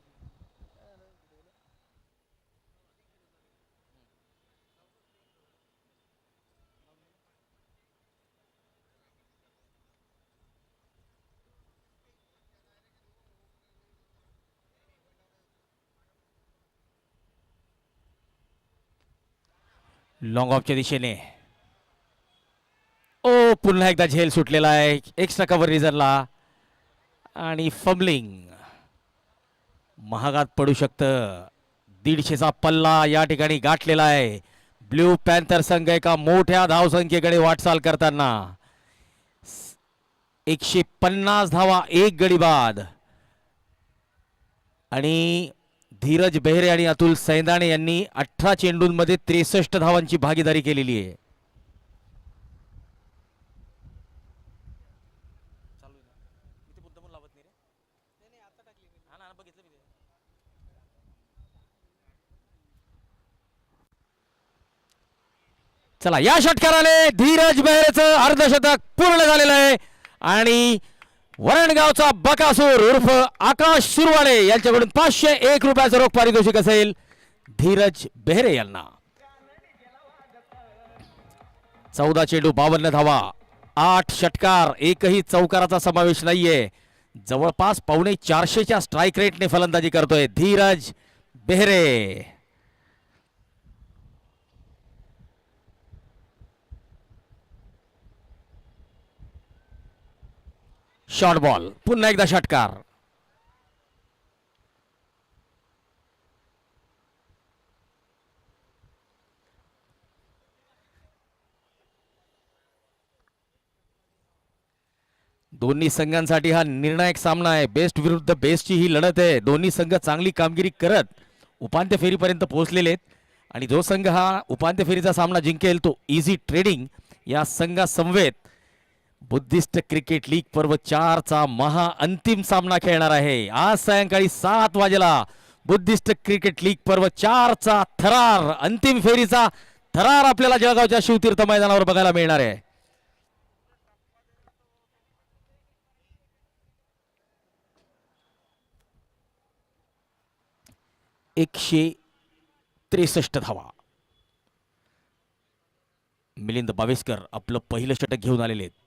लॉंग ऑफच्या दिशेने पुन्हा एकदा झेल सुटलेला आहे. एक्स्ट्रा कव्हर रिझनला आणि फंबलिंग महागात पडू शकतं. 150चा पल्ला या ठिकाणी गाठलेला आहे. ब्ल्यू पॅन्थर संघ एका मोठ्या धावसंख्येकडे वाटचाल करताना 150 धावा, 1 गडी बाद. आणि धीरज बेहरे आणि अतुल सैंदाणे यांनी 18 चेंडूंमध्ये 63 धावांची भागीदारी केलेली आहे. चला या षटकाराने धीरज बेहरेचं अर्धशतक पूर्ण झालेलं आहे आणि वरणगावचा बकासूर उर्फ आकाश सुरवाडे यांच्याकडून 501 रुपयाचं रोख पारितोषिक असेल धीरज बेहरे यांना. 14 चेंडू 52 धावा, 8 षटकार, एकही चौकाराचा समावेश नाहीये. जवळपास 450च्या स्ट्राईक रेटने फलंदाजी करतोय धीरज बेहरे. शॉर्ट बॉल, पुन्हा एकदा षटकार. दोन्ही संघांसाठी हा निर्णायक सामना आहे. बेस्ट विरुद्ध बेस्टची ही लढत आहे. दोन्ही संघ चांगली कामगिरी करत उपांत्य फेरीपर्यंत पोहोचलेले आहेत आणि जो संघ हा उपांत्य फेरीचा सामना जिंकेल तो इझी ट्रेडिंग या संघासमवेत बुद्धिस्ट क्रिकेट लीग पर्व 4 चा महाअंतिम सामना खेळणार आहे. आज सायंकाळी 7 वाजेला बुद्धिस्ट क्रिकेट लीग पर्व 4 चा थरार, अंतिम फेरीचा थरार आपल्याला जळगावच्या शिवतीर्थ मैदानावर बघायला मिळणार आहे. एकशे 63 धावा. मिलिंद बावेस्कर आपलं पहिलं षटक घेऊन आलेले आहेत.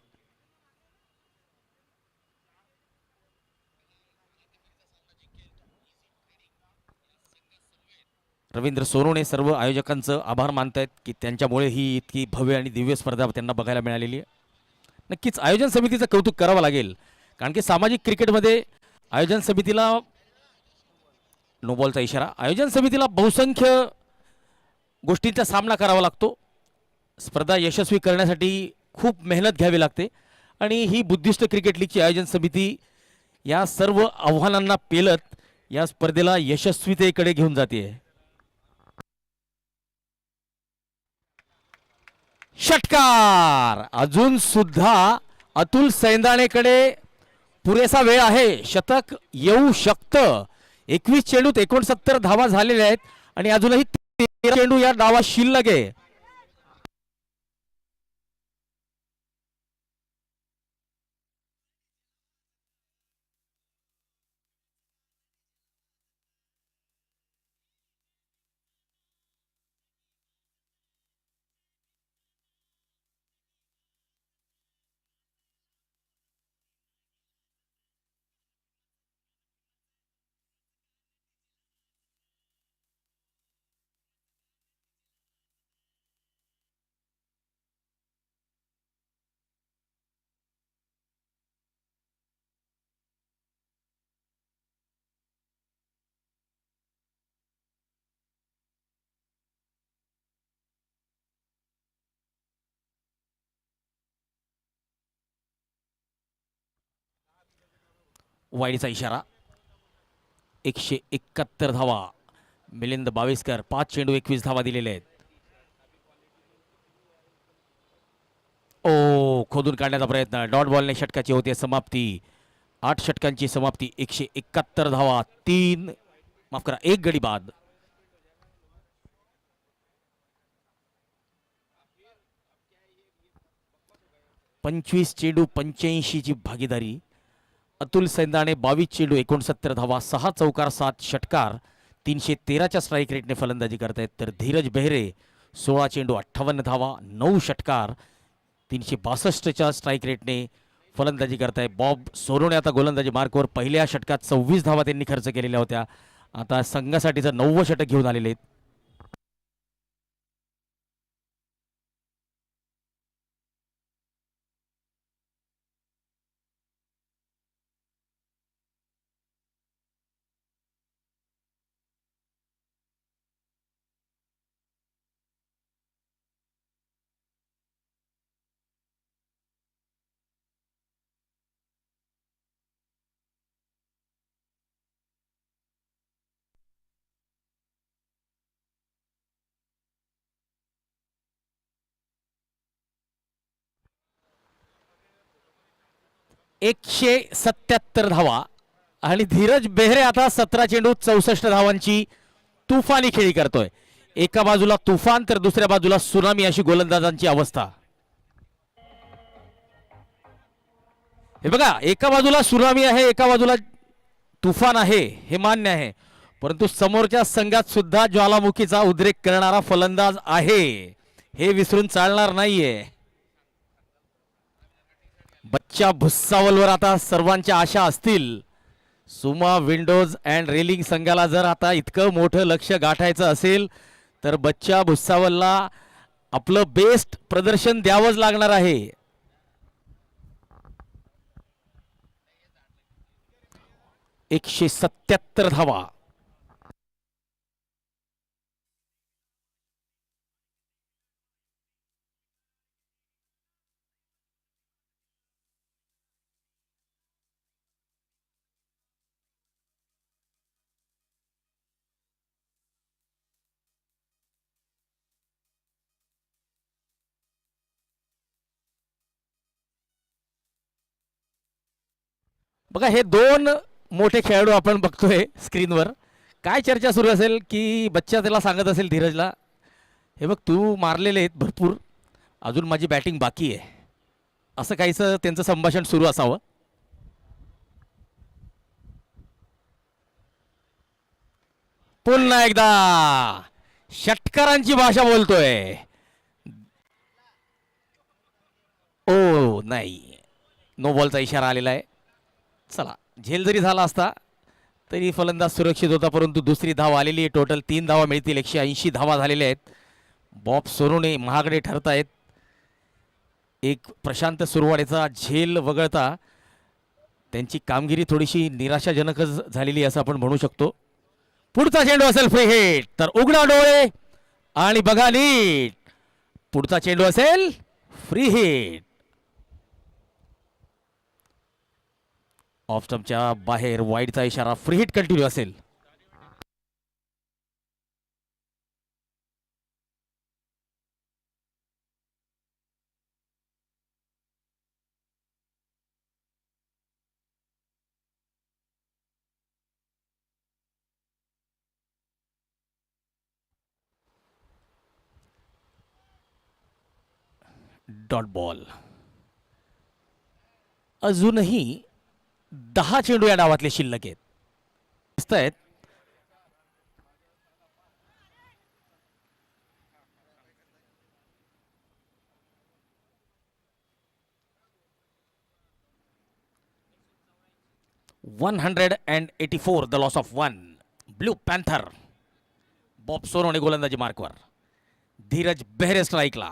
रवींद्र सोनवणे सर्व आयोजकांचं आभार मानतायत की त्यांच्यामुळे ही इतकी भव्य आणि दिव्य स्पर्धा त्यांना बघायला मिळालेली आहे. नक्कीच आयोजन समितीचं कौतुक करावं लागेल कारण की सामाजिक क्रिकेटमध्ये आयोजन समितीला नो बॉलचा इशारा, आयोजन समितीला बहुसंख्य गोष्टींचा सामना करावा लागतो. स्पर्धा यशस्वी करण्यासाठी खूप मेहनत घ्यावी लागते आणि ही बुद्धिस्ट क्रिकेट लीगची आयोजन समिती या सर्व आव्हानांना पेलत या स्पर्धेला यशस्वीतेकडे घेऊन जाते. षटकार, अजून सुद्धा अतुल सैंदाणेकडे पुरेसा वेळ आहे. शतक येऊ शकतं. 21 चेंडूत 69 धावा झालेल्या आहेत आणि अजूनही 13 चेंडू या डावात शिल्लक आहे. वाईडचा इशारा. 171 धावा. मिलिंद बावेस्कर 5 चेंडू 21 धावा दिलेले आहेत. ओ, खोदून काढण्याचा प्रयत्न. डॉट बॉलने षटकाची होते समाप्ती. 8 षटकांची समाप्ती. 171 धावा, 1 गडी बाद. पंचवीस चेंडू 85 ची भागीदारी. अतुल सैंदाणे 22 चेंडू 69 धावा, 6 चौकार 7 षटकार, 313च्या स्ट्राईक रेटने फलंदाजी करतायत. तर धीरज बेहरे 16 चेंडू 58 धावा, 9 षटकार, 362च्या स्ट्राईक रेटने फलंदाजी करतायत. बॉब सोनवणे आता गोलंदाजी मार्कवर. पहिल्या षटकात 26 धावा त्यांनी खर्च केलेल्या होत्या. आता संघासाठीचं 9वं षटक घेऊन आलेले आहेत. 177 धावा आणि धीरज बेहरे आता 17 चेंडूत 64 धावांची तुफानी खेळी करतोय. एका बाजूला तुफान तर दुसऱ्या बाजूला सुनामी अशी गोलंदाजांची अवस्था. हे बघा, एका बाजूला सुनामी आहे, एका बाजूला तुफान आहे, हे मान्य आहे, परंतु समोरच्या संघात सुद्धा ज्वालामुखीचा उद्रेक करणारा फलंदाज आहे, हे विसरून चालणार नाहीये. बच्चा भुसावलवर आता सर्वांच्या आशा असतील. सुमा विंडोज अँड रेलिंग संघाला जर आता इतकं मोठं लक्ष गाठायचं असेल तर बच्चा भुसावलला आपलं बेस्ट प्रदर्शन द्यावंच लागणार आहे. 177 धावा. बघा, हे दोन मोठे खेळाडू आपण बघतोय स्क्रीनवर. काय चर्चा सुरू असेल की बच्चा त्याला सांगत असेल धीरजला, हे बघ तू मारलेले आहेत भरपूर, अजून माझी बॅटिंग बाकी आहे, असं काहीसं त्यांचं संभाषण सुरू असावं. पुन्हा एकदा षटकारांची भाषा बोलतोय. ओ नाही, नो बॉलचा इशारा आलेला आहे. चला, झेल जरी झाला असता तरी फलंदाज सुरक्षित होता, परंतु दुसरी धाव आलेली आहे. टोटल 3 धावा मिळतील. 180 धावा झालेल्या आहेत. बॉब सोनवणे महागडे ठरत आहेत. एक प्रशांत सुरवाडेचा झेल वगळता त्यांची कामगिरी थोडीशी निराशाजनकच झालेली असं आपण म्हणू शकतो. पुढचा चेंडू असेल फ्री हिट, तर उघडा डोळे आणि बघा नीट. पुढचा चेंडू असेल फ्री हिट. ऑफ स्टंपच्या बाहेर वाईडचा इशारा. फ्री हिट कंटिन्यू असेल. Dot ball. अजूनही 10 चेंडू या डावातले शिल्लक आहेत. दिसत आहेत. $184 the loss of 1. Blue panther. Bob Sonawane गोलंदाजी मार्कवर. धीरज बेहरे स्ट्राईकला.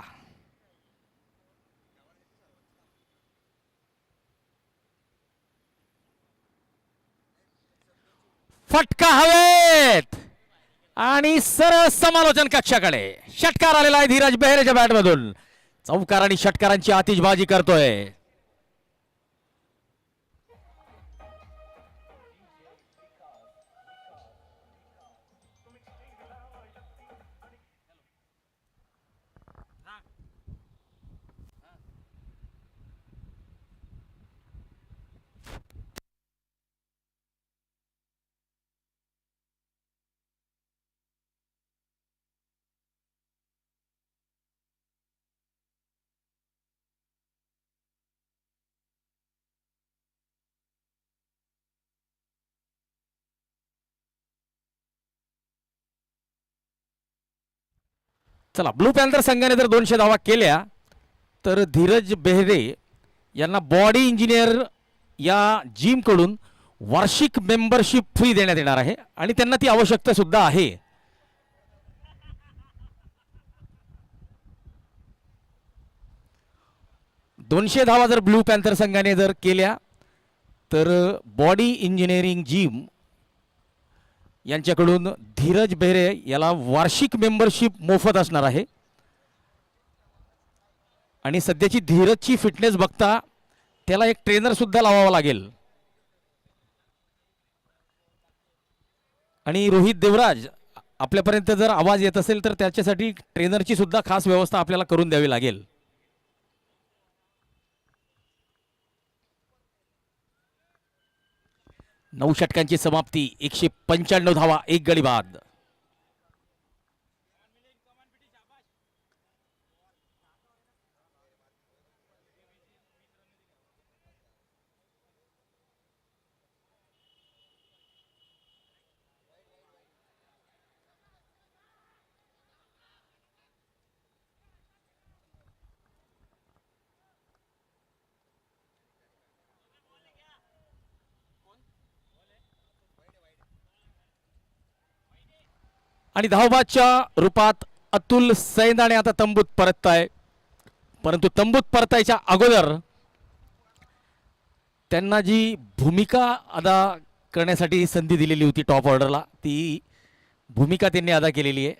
फटका हवेत आणि सरळ समालोचन कक्षाकडे. षटकार आलेला आहे धीरज बेहरेच्या बॅटमधून. चौकार आणि षटकारांची आतिषबाजी करतोय. चला, ब्लू पॅन्थर संघाने जर 200 धावा केल्या तर धीरज बेहरे यांना बॉडी इंजिनियर या जिम कडून वार्षिक मेंबरशिप फ्री देण्यात येणार आहे आणि त्यांना ती आवश्यकता सुद्धा आहे. दोनशे धावा जर ब्लू पॅन्थर संघाने जर केल्या तर बॉडी इंजिनिअरिंग जिम यांच्याकडून धीरज बेहरे याला वार्षिक मेंबरशिप मोफत असणार आहे. आणि सध्याची धीरजची फिटनेस बघता त्याला एक ट्रेनर सुद्धा लावावा लागेल. आणि रोहित देवराज आपल्यापर्यंत जर आवाज येत असेल तर त्याच्यासाठी ट्रेनरची सुद्धा खास व्यवस्था आपल्याला करून द्यावी लागेल. 9 षटकांची समाप्ती, 195 धावा, एक गडी बाद. आणि धावबादच्या रूपात अतुल सैंदाणे आता तंबूत परतताय, परंतु तंबूत परतायच्या अगोदर त्यांना जी भूमिका अदा करण्यासाठी संधी दिलेली होती टॉप ऑर्डरला, ती भूमिका त्यांनी अदा केलेली आहे.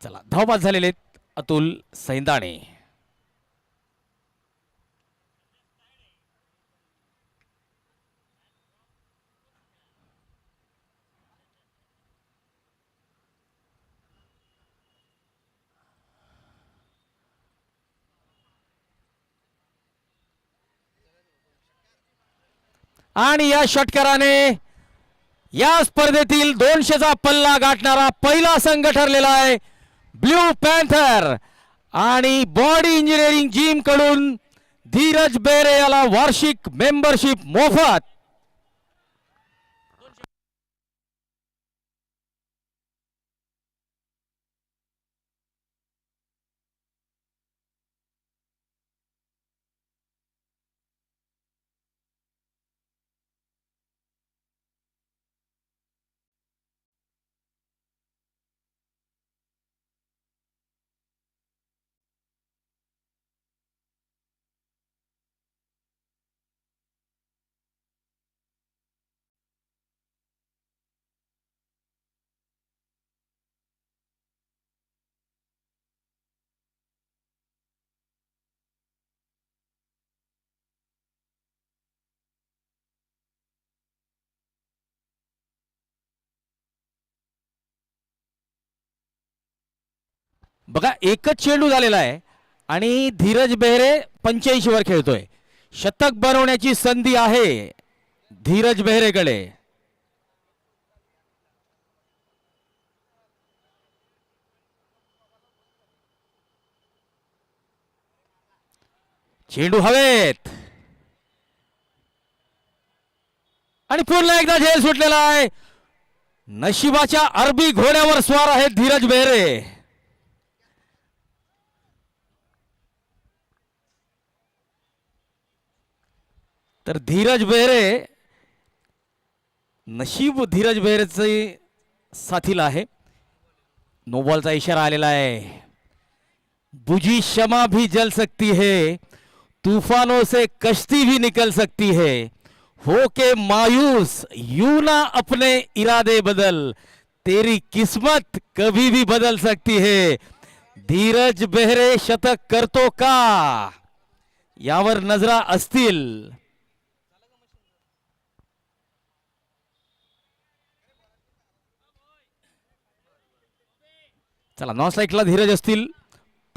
चला, धावबाद झालेले आहेत अतुल सैंदाणे. आणि या षटकाराने या स्पर्धेतील 200चा पल्ला गाठणारा पहिला संघ ठरलेला आहे ब्ल्यू पॅन्थर. आणि बॉडी इंजिनिअरिंग जिम कडून धीरज बेरे याला वार्षिक मेंबरशिप मोफत. बघा, एकच चेंडू झालेला आहे आणि धीरज बेहरे 85 वर खेळतोय. शतक बनवण्याची संधी आहे धीरज बेहरेकडे. चेंडू हवेत आणि पुन्हा एकदा झेल सुटलेला आहे. नशिबाच्या अरबी घोड्यावर स्वार आहेत धीरज बेहरे. तर धीरज बेहरे, नशीब धीरज बेहरेचे साथीला आहे. नो बॉलचा इशारा आलेला आहे. बुझी शमा भी जल सकती है, तूफानों से कश्ती भी निकल सकती है, हो के मायूस यूं ना अपने इरादे बदल, तेरी किस्मत कभी भी बदल सकती है. धीरज बेहरे शतक करतो का, यावर नजरा असतील. चला, नॉन स्ट्राईकला धीरज असतील,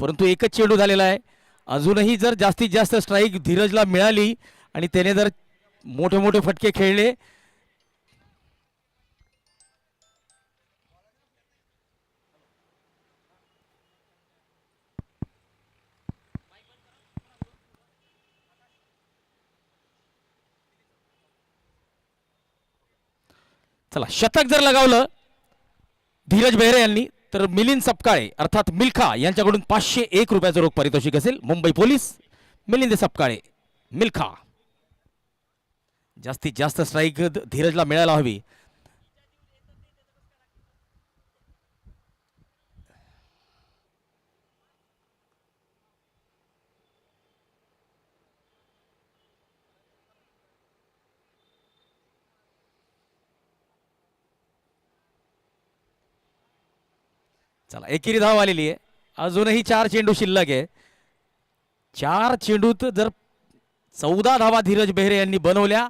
परंतु एकच चेंडू झालेला आहे. अजूनही जर जास्तीत जास्त स्ट्राईक धीरजला मिळाली आणि त्याने जर मोठे मोठे फटके खेळले, चला शतक जर लगावलं धीरज बेहरे यांनी, तर मिलिंद सपकाळे अर्थात मिल्खा यांच्याकडून 501 रुपयाचं रोख पारितोषिक असेल. मुंबई पोलीस, मिलिंद सपकाळे, मिल्खा. जास्तीत जास्त स्ट्राईक धीरजला मिळायला हवी. चला, एकेरी धाव आलेली आहे. अजूनही 4 चेंडू शिल्लक आहे. 4 चेंडूत जर 14 धावा धीरज बेहरे यांनी बनवल्या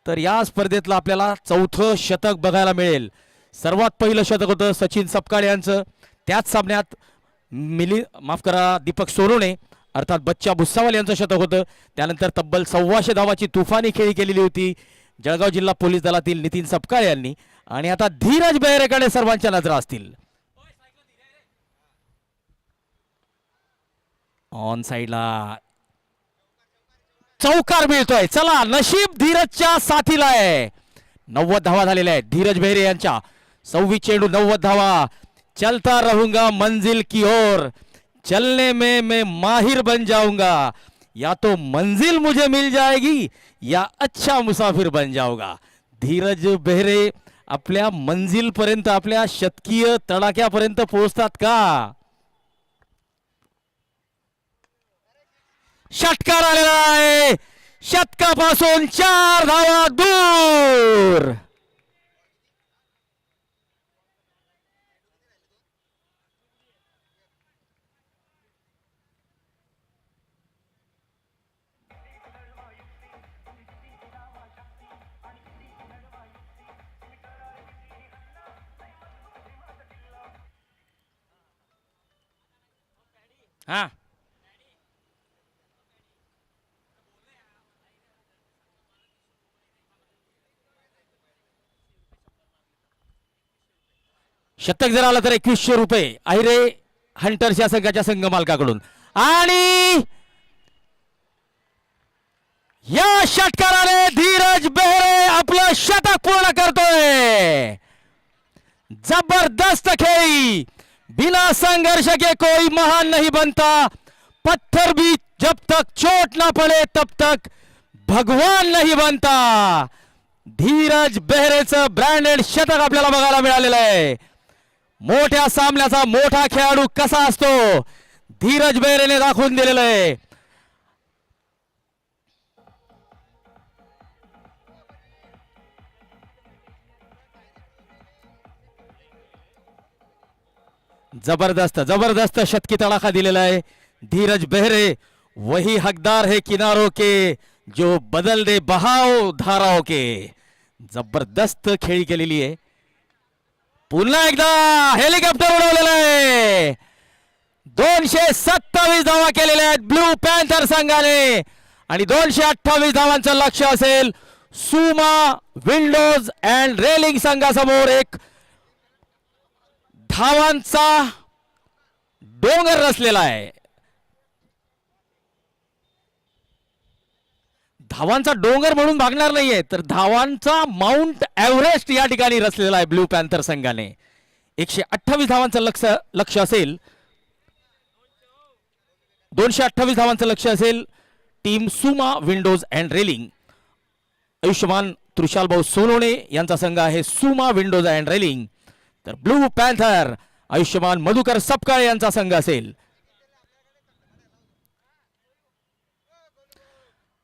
तर या स्पर्धेतलं आपल्याला चौथं शतक बघायला मिळेल. सर्वात पहिलं शतक होतं सचिन सपकाळे यांचं. त्याच सामन्यात माफ करा, दीपक सोनवणे अर्थात बच्चा भुसावळ यांचं शतक होतं. त्यानंतर तब्बल 125 धावाची तुफानी खेळी केलेली होती जळगाव जिल्हा पोलीस दलातील नितीन सपकाळे यांनी. आणि आता धीरज बेहरेकडे सर्वांच्या नजरा असतील. ऑन साइडला चौकार मिळतोय. चला, नशीब धीरजच्या साथीला आहे. 90 धावा झालेल्या आहेत धीरज बेहरे यांच्या. 26 चेंडू 90 धावा. चलता रहूंगा मंजिल की ओर, चलने में मैं माहिर बन जाऊंगा, या तो मंजिल मुझे मिल जाएगी या अच्छा मुसाफिर बन जाऊंगा. धीरज बेहरे आपल्या मंजिल पर्यंत, आपल्या शतकीय तडाख्यापर्यंत पोहोचतात का? षटकार आलेला आहे. शतकापासून 4 धावा दूर. हा, शतक जर आलं तर 2100 रुपये अहिरे हंटर्स या संघाच्या संघ मालकाकडून. आणि या षटकाराने धीरज बेहरे आपलं शतक पूर्ण करतोय. जबरदस्त खेळी. बिना संघर्ष के कोई महान नहीं बनता, पत्थर भी जब तक चोट ना पड़े तब तक भगवान नहीं बनता. धीरज बेहरेचं ब्रँडेड शतक आपल्याला बघायला मिळालेलं आहे. मोठ्या सामन्याचा मोठा खेळाडू कसा असतो धीरज बेहरेने दाखवून दिलेलं आहे. जबरदस्त जबरदस्त शतकी तडाखा दिलेला आहे धीरज बेहरे. वही हकदार है किनारों के जो बदल दे बहाव धाराओं के. जबरदस्त खेळी केलेली आहे. पुन्हा एकदा हेलिकॉप्टर उडवलेलं आहे. 227 धावा केलेल्या आहेत ब्लू पॅन्थर संघाने. आणि 228 धावांचं लक्ष असेल सुमा विंडोज अँड रेलिंग संघासमोर. एक धावांचा डोंगर रचलेला आहे. धावांचा डोंगर म्हणून भागणार नाहीये, तर धावांचा माउंट एव्हरेस्ट या ठिकाणी रचलेला आहे ब्लू पॅन्थर संघाने. 128 धावांचं लक्ष असेल. 228 धावांचं लक्ष असेल team Suma windows and railing. आयुष्यमान तृषालभाऊ सोनवणे यांचा संघ आहे सुमा विंडोज अँड रेलिंग. तर ब्लू पॅन्थर आयुष्यमान मधुकर सपकाळे यांचा संघ असेल.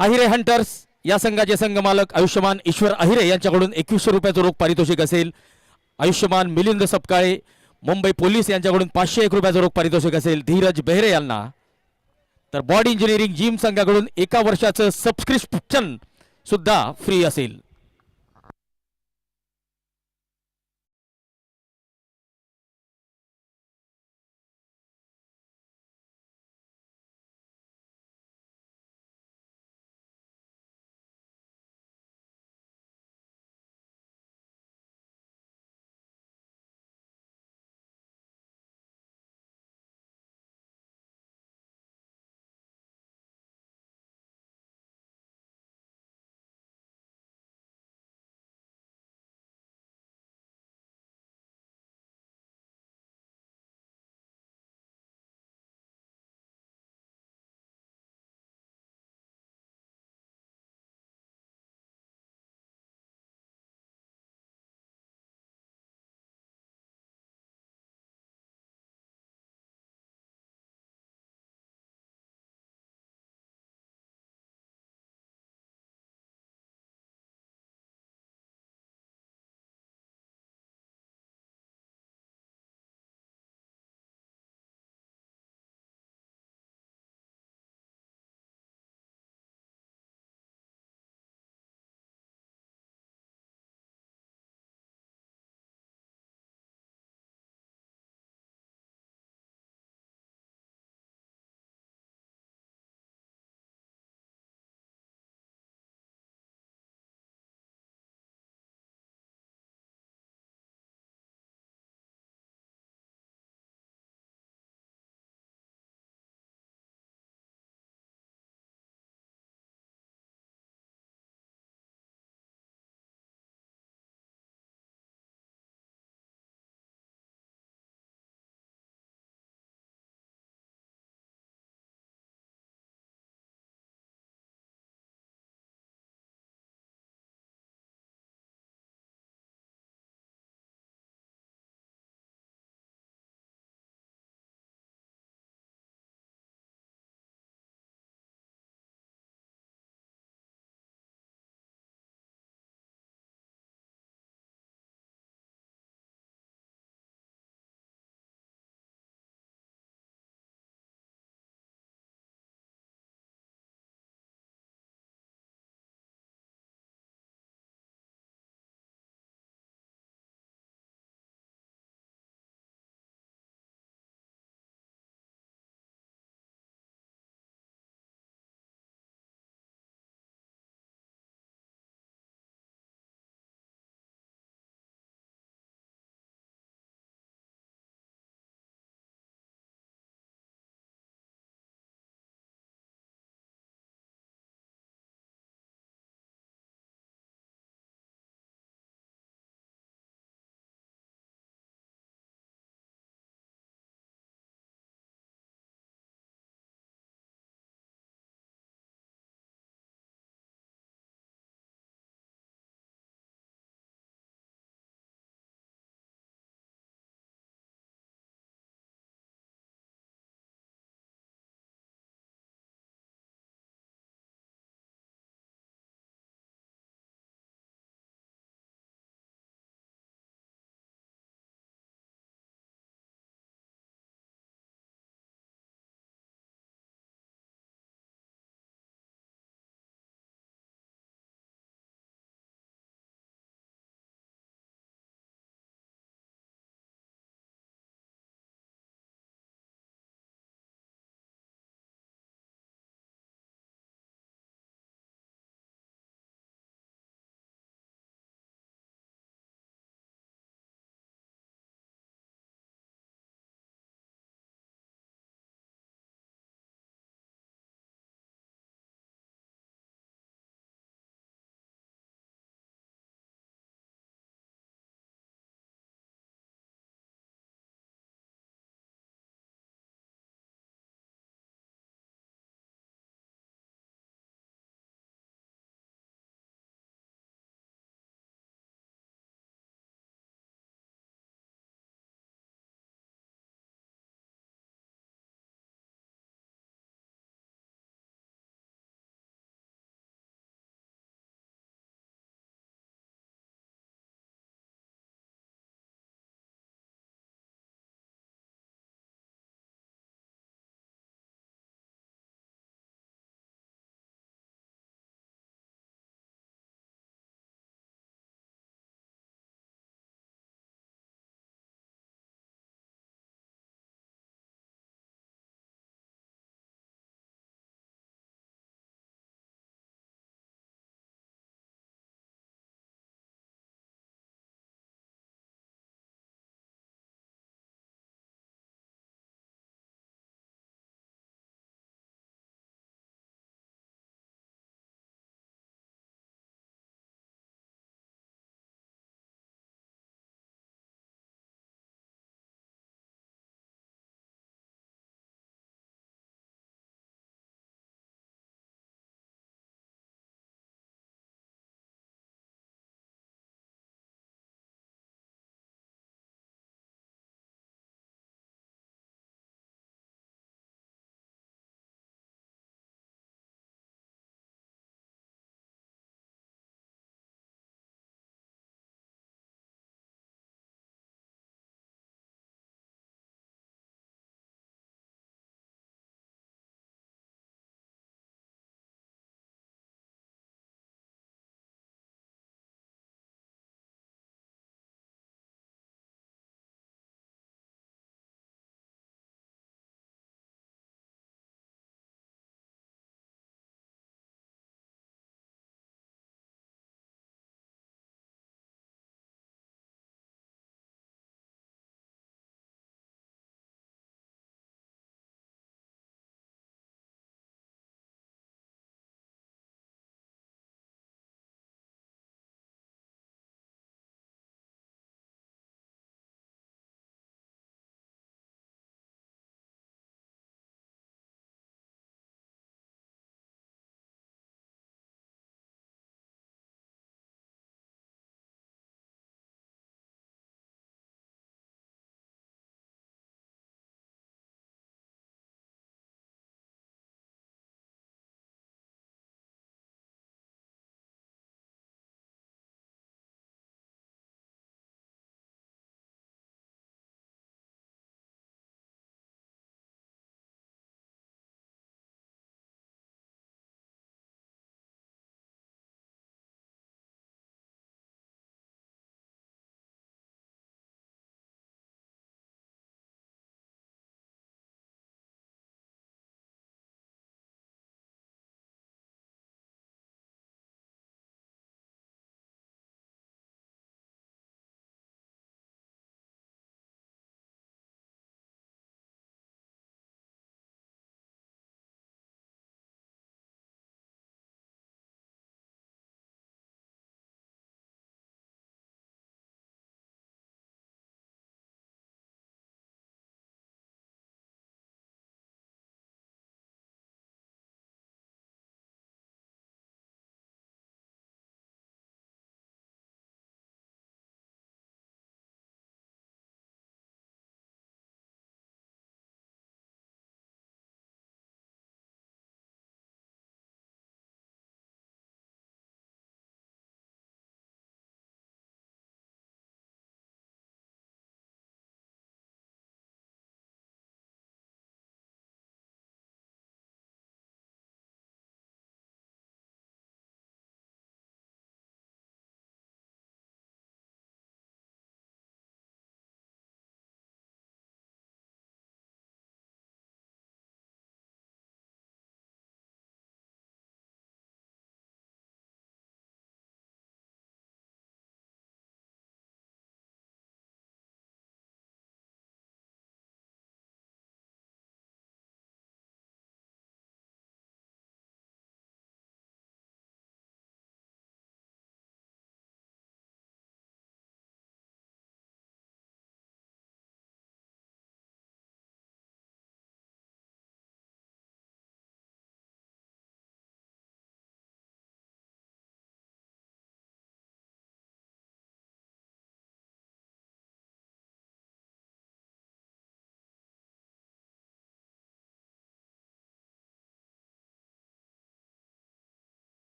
अहिरे हंटर्स या संघाचे संघ मालक आयुष्यमान ईश्वर अहिरे यांच्याकडून 2100 रुपयाचं रोख पारितोषिक असेल. आयुष्यमान मिलिंद सपकाळे मुंबई पोलीस यांच्याकडून 501 रुपयाचं रोख पारितोषिक असेल धीरज बेहरे यांना. तर बॉडी इंजिनिअरिंग जिम संघाकडून 1 वर्षाचं सबस्क्रिप्शन सुद्धा फ्री असेल.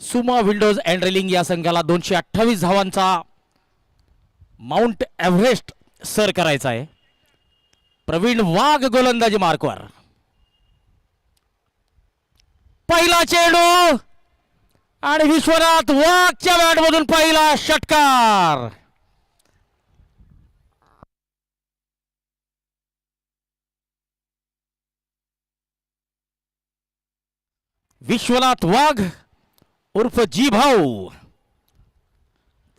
सुमा विंडोज अँड रेलिंग या संघाला 228 धावांचा माउंट एव्हरेस्ट सर करायचा आहे. प्रवीण वाघ गोलंदाजी मार्कवर. पहिला चेंडू आणि विश्वनाथ वाघच्या बॅटमधून पहिला षटकार. विश्वनाथ वाघ उर्फ जी भाऊ.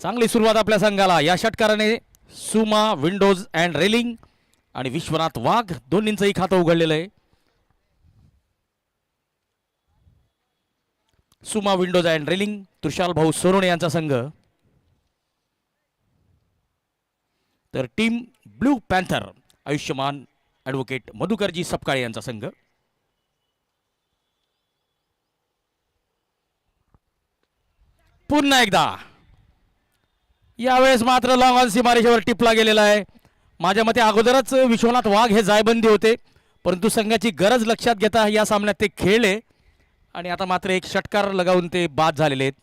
चांगली सुरुवात आपल्या संघाला या षटकाराने. सुमा विंडोज अँड रेलिंग आणि विश्वनाथ वाघ दोन्हींचंही खातं उघडलेलं आहे. सुमा विंडोज अँड रेलिंग तुषार भाऊ सोनवणे यांचा संघ. तर टीम ब्लू पॅन्थर आयुष्यमान ॲडव्होकेट मधुकरजी सपकाळे यांचा संघ. पुन्हा एकदा यावेळेस मात्र लॉंग ऑन सीमारेषेवर टिपला गेलेला आहे. माझ्या मते अगोदरच विश्वनाथ वाघ हे जायबंदी होते, परंतु संघाची गरज लक्षात घेता या सामन्यात ते खेळले आणि आता मात्र एक षटकार लगावून ते बाद झालेले आहेत.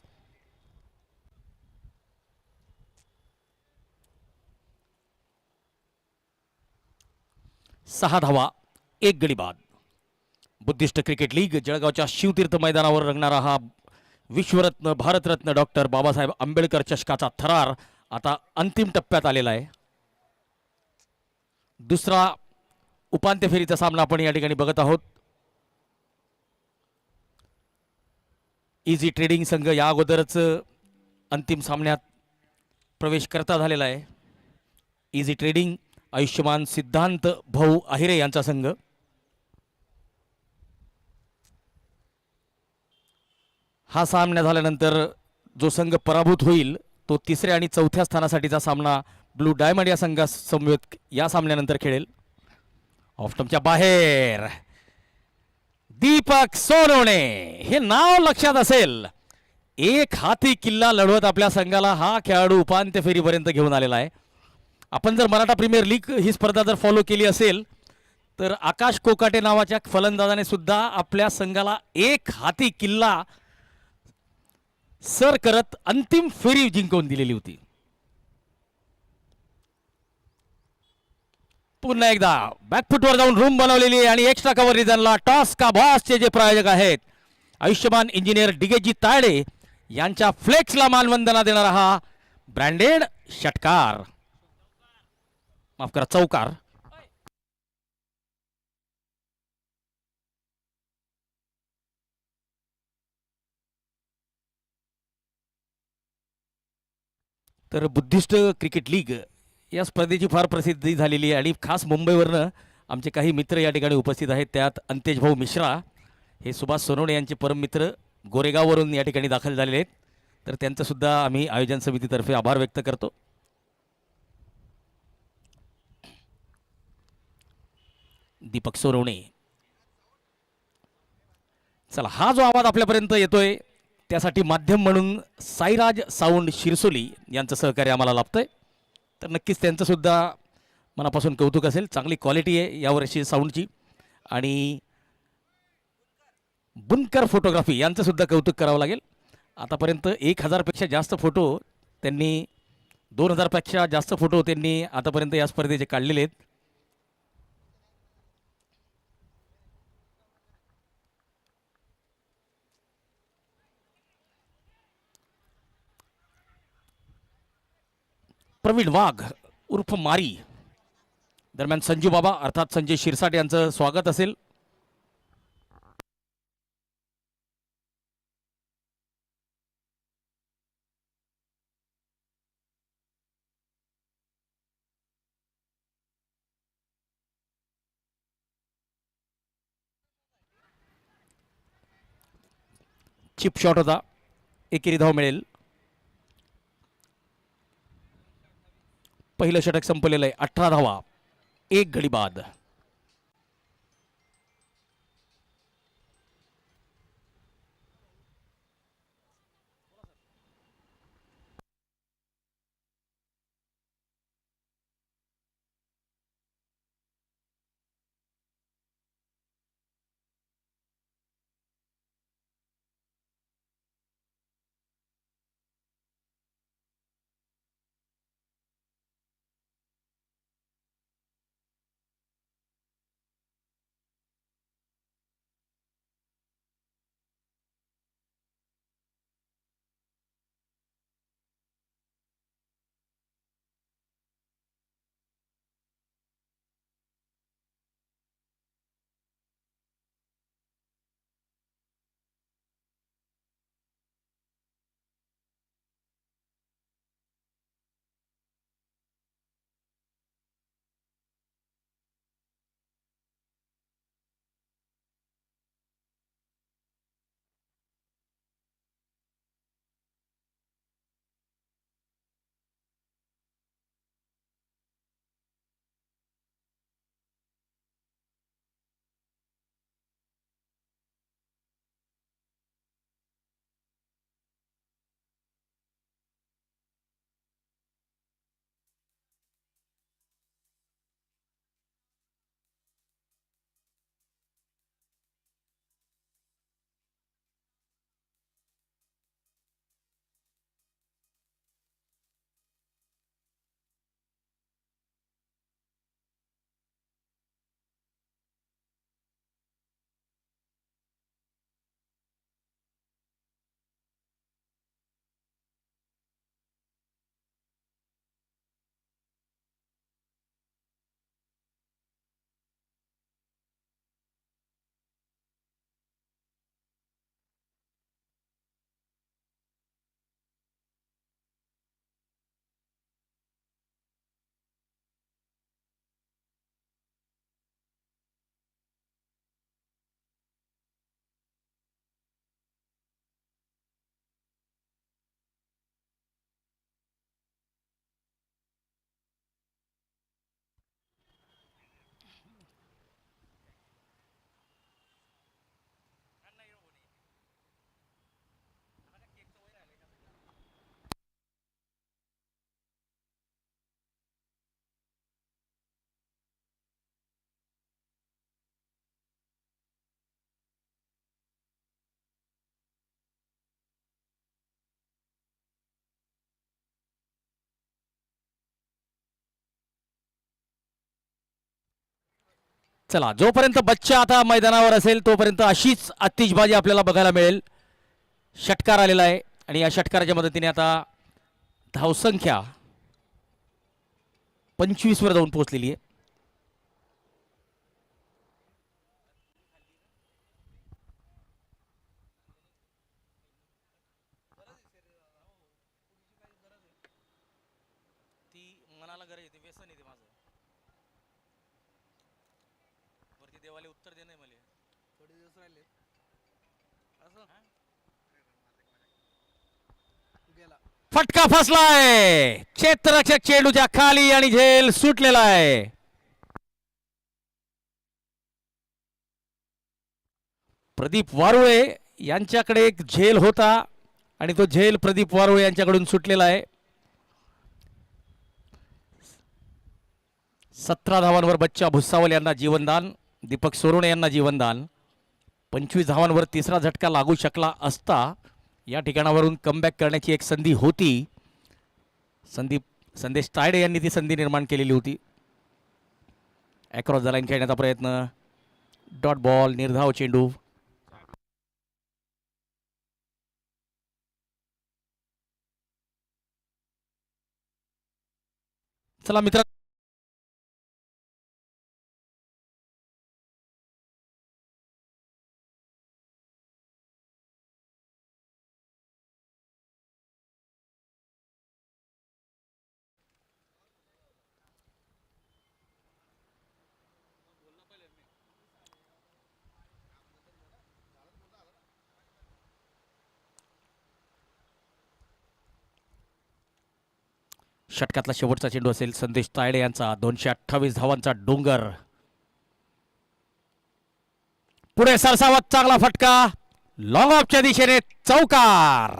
सहा धावा, एक गडी बाद. बुद्धिस्ट क्रिकेट लीग जळगावच्या शिवतीर्थ मैदानावर रंगणारा हा विश्वरत्न भारतरत्न डॉक्टर बाबासाहेब आंबेडकर चषकाचा थरार आता अंतिम टप्प्यात आलेला आहे. दुसरा उपांत्य फेरीचा सामना आपण या ठिकाणी बघत आहोत. इझी ट्रेडिंग संघ या अगोदरच अंतिम सामन्यात प्रवेश करता झालेला आहे. इझी ट्रेडिंग आयुष्यमान सिद्धांत भाऊ आहिरे यांचा संघ. हा सामना झाल्यानंतर जो संघ पराभूत होईल तो तिसऱ्या आणि चौथ्या स्थानासाठीचा सामना ब्लू डायमंड या संघासमवेत या सामन्यानंतर खेळेल. ऑफस्टंपच्या बाहेर दीपक सोनवणे हे नाव लक्षात असेल. एक हाती किल्ला लढवत आपल्या संघाला हा खेळाडू उपांत्य फेरीपर्यंत घेऊन आलेला आहे. आपण जर मराठा प्रीमियर लीग ही स्पर्धा जर फॉलो केली असेल तर आकाश कोकाटे नावाच्या फलंदाजाने सुद्धा आपल्या संघाला एक हाती किल्ला सर करत अंतिम फेरी जिंकवून दिलेली होती. पुन्हा एकदा बॅकफुटवर जाऊन रूम बनवलेली आहे आणि एक्स्ट्रा कव्हर रिझनला टॉस का बॉसचे जे प्रायोजक आहेत आयुष्यमान इंजिनियर डिगेजी तायडे यांच्या फ्लेक्सला मानवंदना देणारा हा ब्रँडेड षटकार, माफ करा चौकार. तर बुद्धिस्ट क्रिकेट लीग या स्पर्धेची फार प्रसिद्धी झालेली आहे आणि खास मुंबईवरनं आमचे काही मित्र या ठिकाणी उपस्थित आहेत. त्यात अंतेज भाऊ मिश्रा हे सुभाष सोनवणे यांचे परम मित्र गोरेगाववरून या ठिकाणी दाखल झालेले आहेत. तर त्यांचं सुद्धा आम्ही आयोजन समितीतर्फे आभार व्यक्त करतो. दीपक सोनवणे. चला, हा जो आवाज आपल्यापर्यंत येतोय त्यासाठी माध्यम म्हणून साईराज साऊंड शिरसोली यांचं सहकार्य आम्हाला लाभतंय. तर नक्कीच त्यांचं सुद्धा मनापासून कौतुक असेल. चांगली क्वालिटी आहे यावर्षी साऊंडची. आणि बुनकर फोटोग्राफी यांचं सुद्धा कौतुक करावं लागेल. आतापर्यंत 1000पेक्षा जास्त फोटो त्यांनी 2000पेक्षा जास्त फोटो त्यांनी आतापर्यंत या स्पर्धेचे काढलेले आहेत. प्रवीण वाघ उर्फ मारी. दरम्यान संजू बाबा अर्थात संजय शिरसाट यांचं स्वागत असेल. चिप शॉट होता, एकेरी धाव मिळेल. पहिलं षटक संपलेलं आहे. 18 धावा, एक गडी बाद. चला, जोपर्यंत बच्चा आता मैदानावर असेल तोपर्यंत अशीच आतिषबाजी आपल्याला बघायला मिळेल. षटकार आलेला आहे आणि या षटकाराच्या मदतीने आता धावसंख्या 25 वर जाऊन पोहोचलेली आहे. मनाला गरज येते, व्यसन येते माझं वरती देवाले उत्तर देणे मला थोडे दिवस राहिले असं गेला. फटका फसलाय, क्षेत्ररक्षक चेंडूच्या खाली आणि झेल सुटलेला आहे. प्रदीप वारुळे यांच्याकडे एक झेल होता आणि तो झेल प्रदीप वारुळे यांच्याकडून सुटलेला आहे. 17 धावांवर बच्चा भुसावल यांना जीवनदान, दीपक सोरोणे यांना जीवनदान. 25 धावांवर तिसरा झटका लागू शकला असता या ठिकाणावरून कमबॅक करण्याची एक संधी होती. संदेश तायडे यांनी ती संधी निर्माण केलेली होती. अक्रॉस द लाईन खेळण्याचा प्रयत्न, डॉट बॉल, निर्धाव चेंडू. चला मित्र, षटकातला शेवटचा चेंडू असेल संदेश तायडे यांचा. 228 धावांचा डोंगर. पुढे सरसावत चांगला फटका, लॉंग ऑफच्या दिशेने चौकार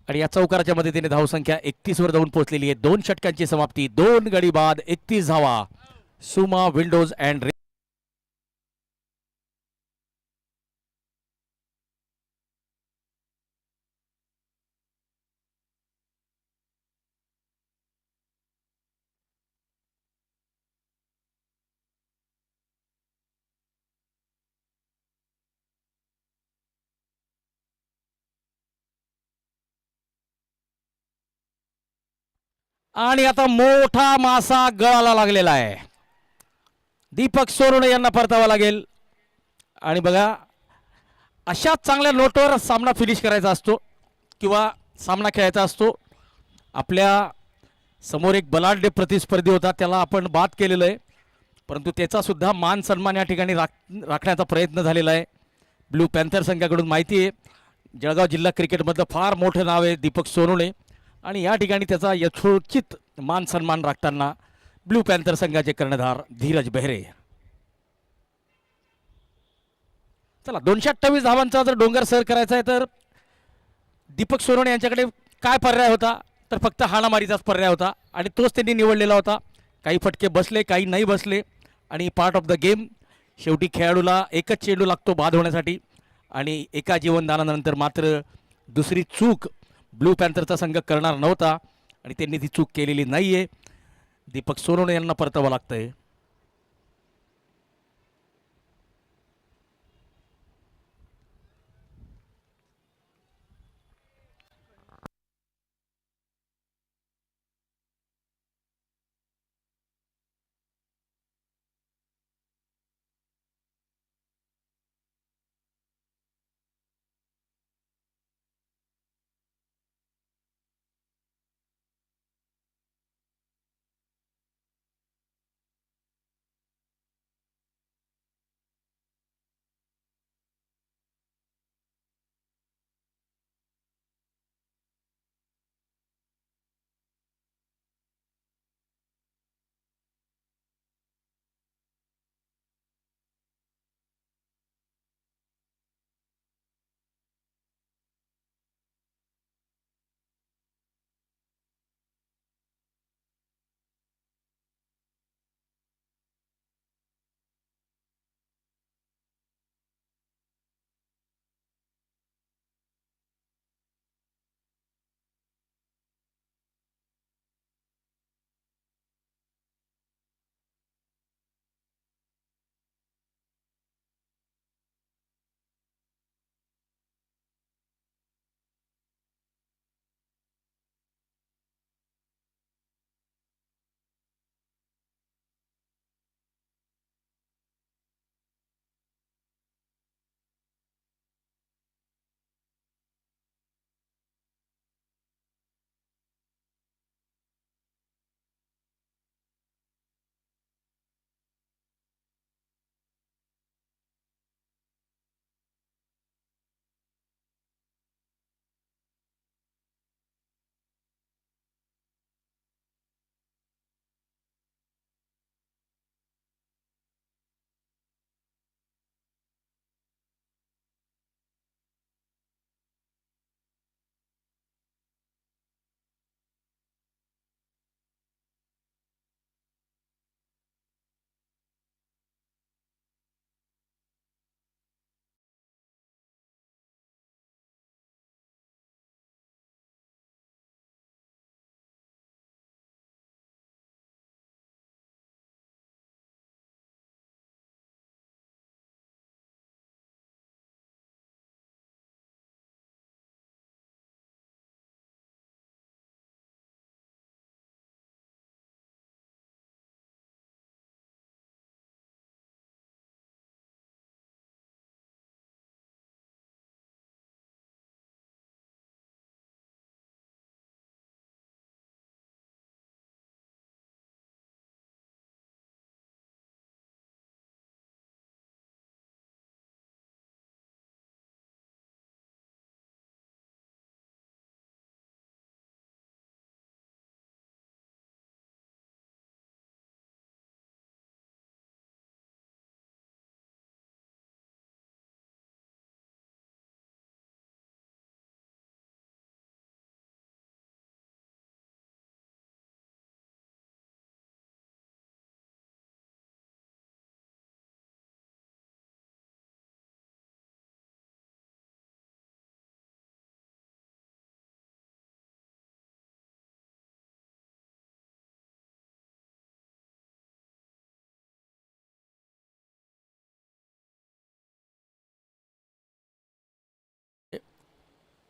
आणि या चौकाराच्या मदतीने धावसंख्या 31 वर जाऊन पोहोचलेली आहे. 2 षटकांची समाप्ती, 2 गडी बाद, 31 धावा. सुमा विंडोज अँड आणि आता मोठा मासा गळाला लागलेला आहे. दीपक सोरोणे यांना परतावा लागेल. आणि बघा, अशा चांगल्या नोटवर सामना फिनिश करायचा असतो किंवा सामना खेळायचा असतो. आपल्या समोर एक बलाढ्य प्रतिस्पर्धी होता, त्याला आपण बाद केलेलं आहे, परंतु त्याचा सुद्धा मान सन्मान या ठिकाणी राखण्याचा प्रयत्न झालेला आहे. ब्लू पॅन्थर संघाकडून माहिती आहे, जळगाव जिल्हा क्रिकेटमधलं फार मोठं नाव आहे दीपक सोरोणे आणि या ठिकाणी त्याचा यथोचित मान सन्मान राखताना ब्लू पॅन्थर संघाचे कर्णधार धीरज बेहरे. चला, 228 धावांचा जर डोंगर सर करायचा आहे तर दीपक सोरोणे यांच्याकडे काय पर्याय होता, तर फक्त हाणामारीचाच पर्याय होता आणि तोच त्यांनी निवडलेला होता. काही फटके बसले, काही नाही बसले आणि पार्ट ऑफ द गेम. शेवटी खेळाडूला एकच चेंडू लागतो बाद होण्यासाठी आणि एका जीवनदानानंतर मात्र दुसरी चूक ब्लू पॅन्थरचा संघ करणार नव्हता आणि त्यांनी ती चूक केलेली नाही आहे. दीपक सोरोणे यांना परतावं लागतंय.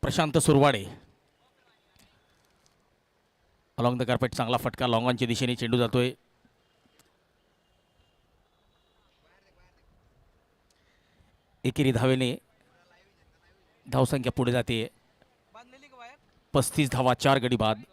Prashant Surwade. Along the carpet चांगला फटका लॉंग ऑनच्या दिशेने चेंडू जातोय. एकेरी धावेने धावसंख्या पुढे जाते. 35 धावा 4 गडी बाद.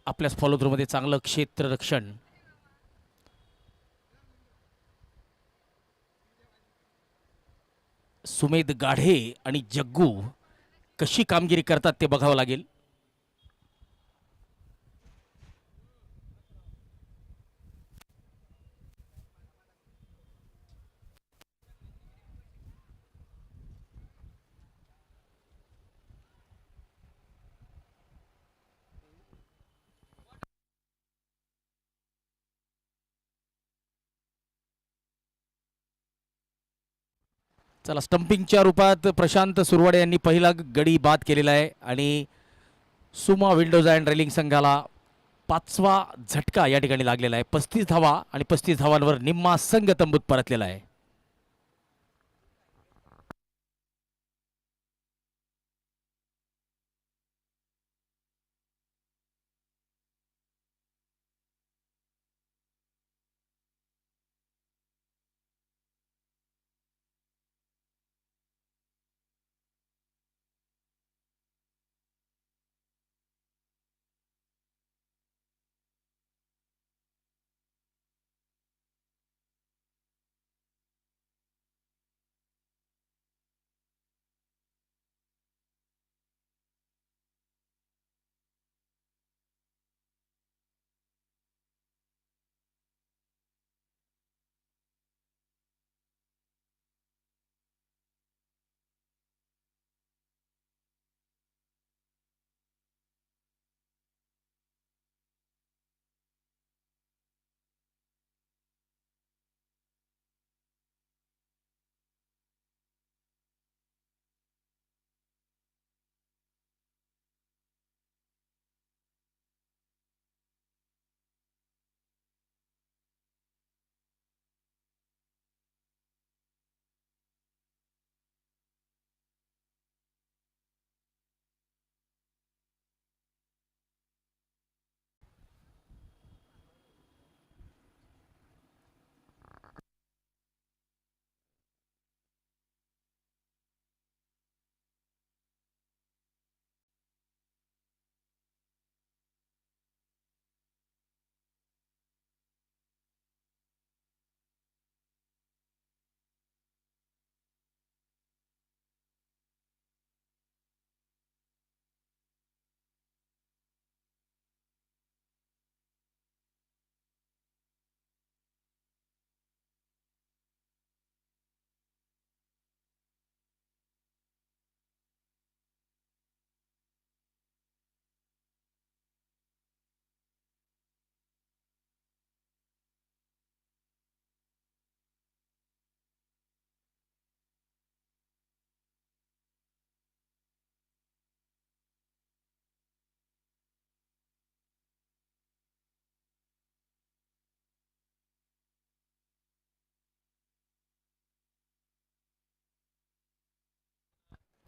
आपल्याच फॉलो थ्रू मध्ये चांगलं क्षेत्ररक्षण. सुमेध गाढे आणि जग्गू कशी कामगिरी करतात ते बघावं लागेल. चला, स्टंपिंगच्या रूपात प्रशांत सुरवाडे यांनी पहिला गडी बाद केलेला आहे आणि सुमा विंडोज अँड रेलिंग संघाला 5वा झटका या ठिकाणी लागलेला आहे. 35 धावा आणि 35 धावांवर निम्मा संघ तंबूत परतलेला आहे.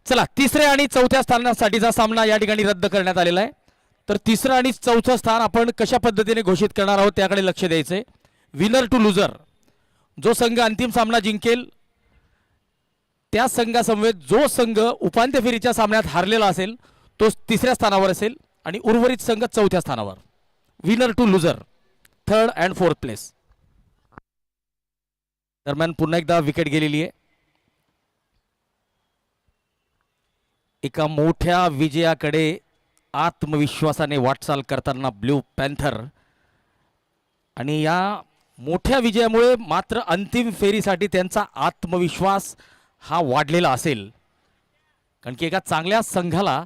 चला, तिसऱ्या आणि चौथ्या स्थानासाठीचा सामना या ठिकाणी रद्द करण्यात आलेला आहे. तर तिसरं आणि चौथं स्थान आपण कशा पद्धतीने घोषित करणार आहोत त्याकडे लक्ष द्यायचंय. विनर टू लुझर, जो संघ अंतिम सामना जिंकेल त्या संघासमवेत जो संघ उपांत्य फेरीच्या सामन्यात हारलेला असेल तो तिसऱ्या स्थानावर असेल आणि उर्वरित संघ चौथ्या स्थानावर. Winner to loser, 3rd and 4th place. दरम्यान पुन्हा एकदा विकेट गेलेली आहे. एका मोठ्या विजयाकडे आत्मविश्वासाने वाटचाल करताना ब्लू पॅन्थर, आणि या मोठ्या विजयामुळे मात्र अंतिम फेरीसाठी त्यांचा आत्मविश्वास हा वाढलेला असेल. कारण की एका चांगल्या संघाला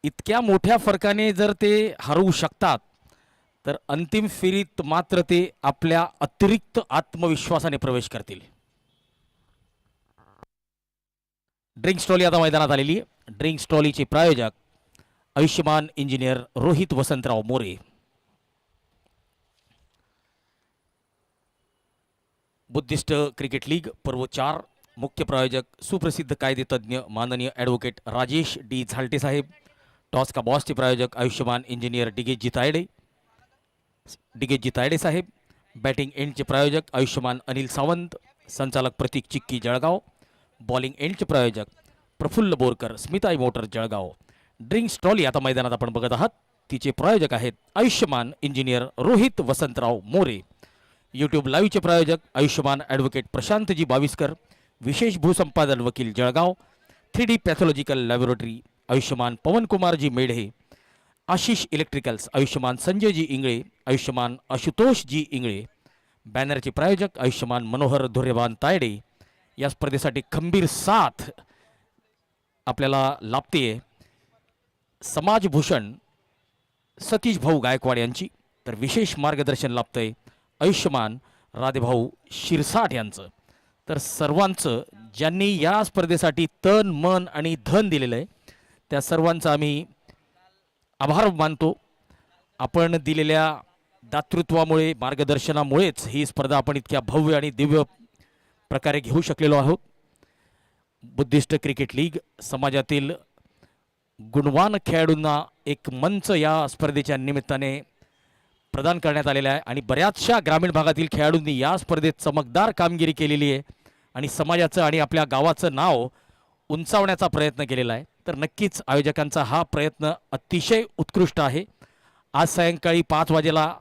इतक्या मोठ्या फरकाने जर ते हरवू शकतात तर अंतिम फेरीत मात्र ते आपल्या अतिरिक्त आत्मविश्वासाने प्रवेश करतील. ड्रिंक्स ट्रॉली आता मैदानात आलेली आहे. ड्रिंक्स ट्रॉलीचे प्रायोजक आयुष्यमान engineer Rohit Vasantrao More. Buddhist cricket league पर्व 4 मुख्य प्रायोजक सुप्रसिद्ध कायदेतज्ञ माननीय ॲडव्होकेट राजेश डी झालटे साहेब. टॉस का बॉसचे प्रायोजक आयुष्यमान इंजिनियर डिगेजी तायडे साहेब. बॅटिंग एंडचे प्रायोजक आयुष्यमान अनिल सावंत. संचालक प्रतीक चिक्की जळगाव. बॉलिंग एंडचे प्रायोजक Praful Borkar Smitai motor Jalgaon. Drinks trolley आता मैदानात आपण बघत आहात. तिचे प्रायोजक आहेत आयुष्यमान इंजिनियर रोहित वसंतराव मोरे. यूट्यूब लाईव्हचे प्रायोजक आयुष्यमान ॲडव्होकेट प्रशांतजी बाविस्कर विशेष भूसंपादन वकील जळगाव. 3D पॅथॉलॉजिकल लॅबोरेटरी आयुष्यमान पवनकुमारजी मेढे. आशिष इलेक्ट्रिकल्स आयुष्यमान संजयजी इंगळे. आयुष्यमान आशुतोषजी इंगळे. बॅनरचे प्रायोजक आयुष्यमान मनोहर धुर्यवान तायडे. या स्पर्धेसाठी खंबीर साथ आपल्याला लाभते समाजभूषण सतीश भाऊ गायकवाड यांची. तर विशेष मार्गदर्शन लाभतंय आयुष्यमान राधेभाऊ शिरसाट यांचं. तर सर्वांचं ज्यांनी या स्पर्धेसाठी तन मन आणि धन दिलेलं आहे त्या सर्वांचा आम्ही आभार मानतो. आपण दिलेल्या दातृत्वामुळे मार्गदर्शनामुळेच ही स्पर्धा आपण इतक्या भव्य आणि दिव्य प्रकारे घेऊ शकलेलो आहोत. बुद्धिस्ट क्रिकेट लीग समाजातील गुणवान खेळाडूंना एक मंच या स्पर्धेच्या निमित्ताने प्रदान करण्यात आलेला आहे आणि बऱ्याचशा ग्रामीण भागातील खेळाडूंनी या स्पर्धेत चमकदार कामगिरी केलेली आहे आणि समाजाचं आणि आपल्या गावाचं नाव उंचावण्याचा प्रयत्न केलेला आहे. तर नक्कीच आयोजकांचा हा प्रयत्न अतिशय उत्कृष्ट आहे. आज सायंकाळी 5 वाजेला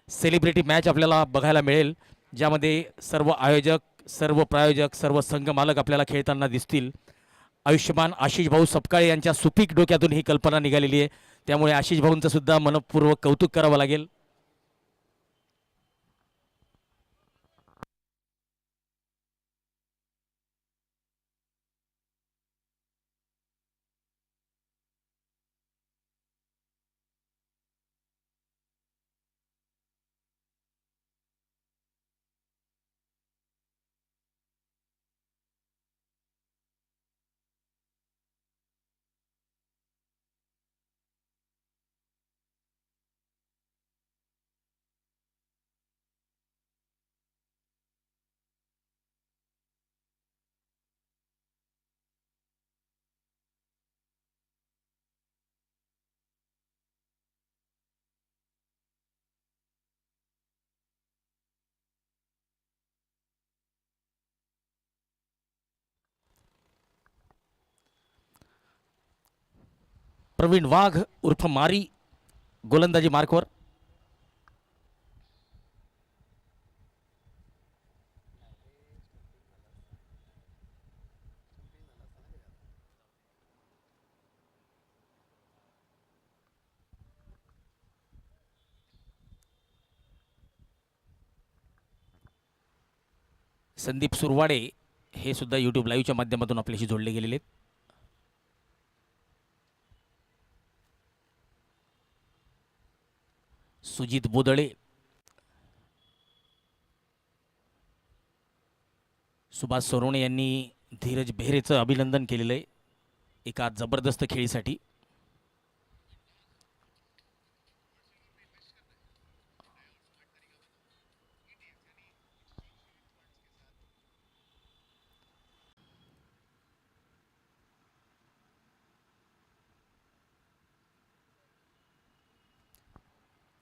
सेलिब्रिटी मॅच आपल्याला बघायला मिळेल ज्यामध्ये सर्व आयोजक सर्व प्रायोजक सर्व संघ मालक आपल्याला खेळताना दिसतील. आयुष्यमान आशिष भाऊ सपकाळे यांच्या सुपीक डोक्यातून ही कल्पना निघालेली आहे. त्यामुळे आशिष भाऊंचं सुद्धा मनपूर्वक कौतुक करावं लागेल. प्रवीण वाघ उर्फ मारी गोलंदाजी मार्कवर. संदीप सुरवाडे हे सुद्धा यूट्यूब लाईव्हच्या माध्यमातून आपल्याशी जोडले गेलेले आहेत. सुजित बोदळे. सुभाष सोनवणे यांनी धीरज बेहरेचं अभिनंदन केलेलं आहे एका जबरदस्त खेळीसाठी.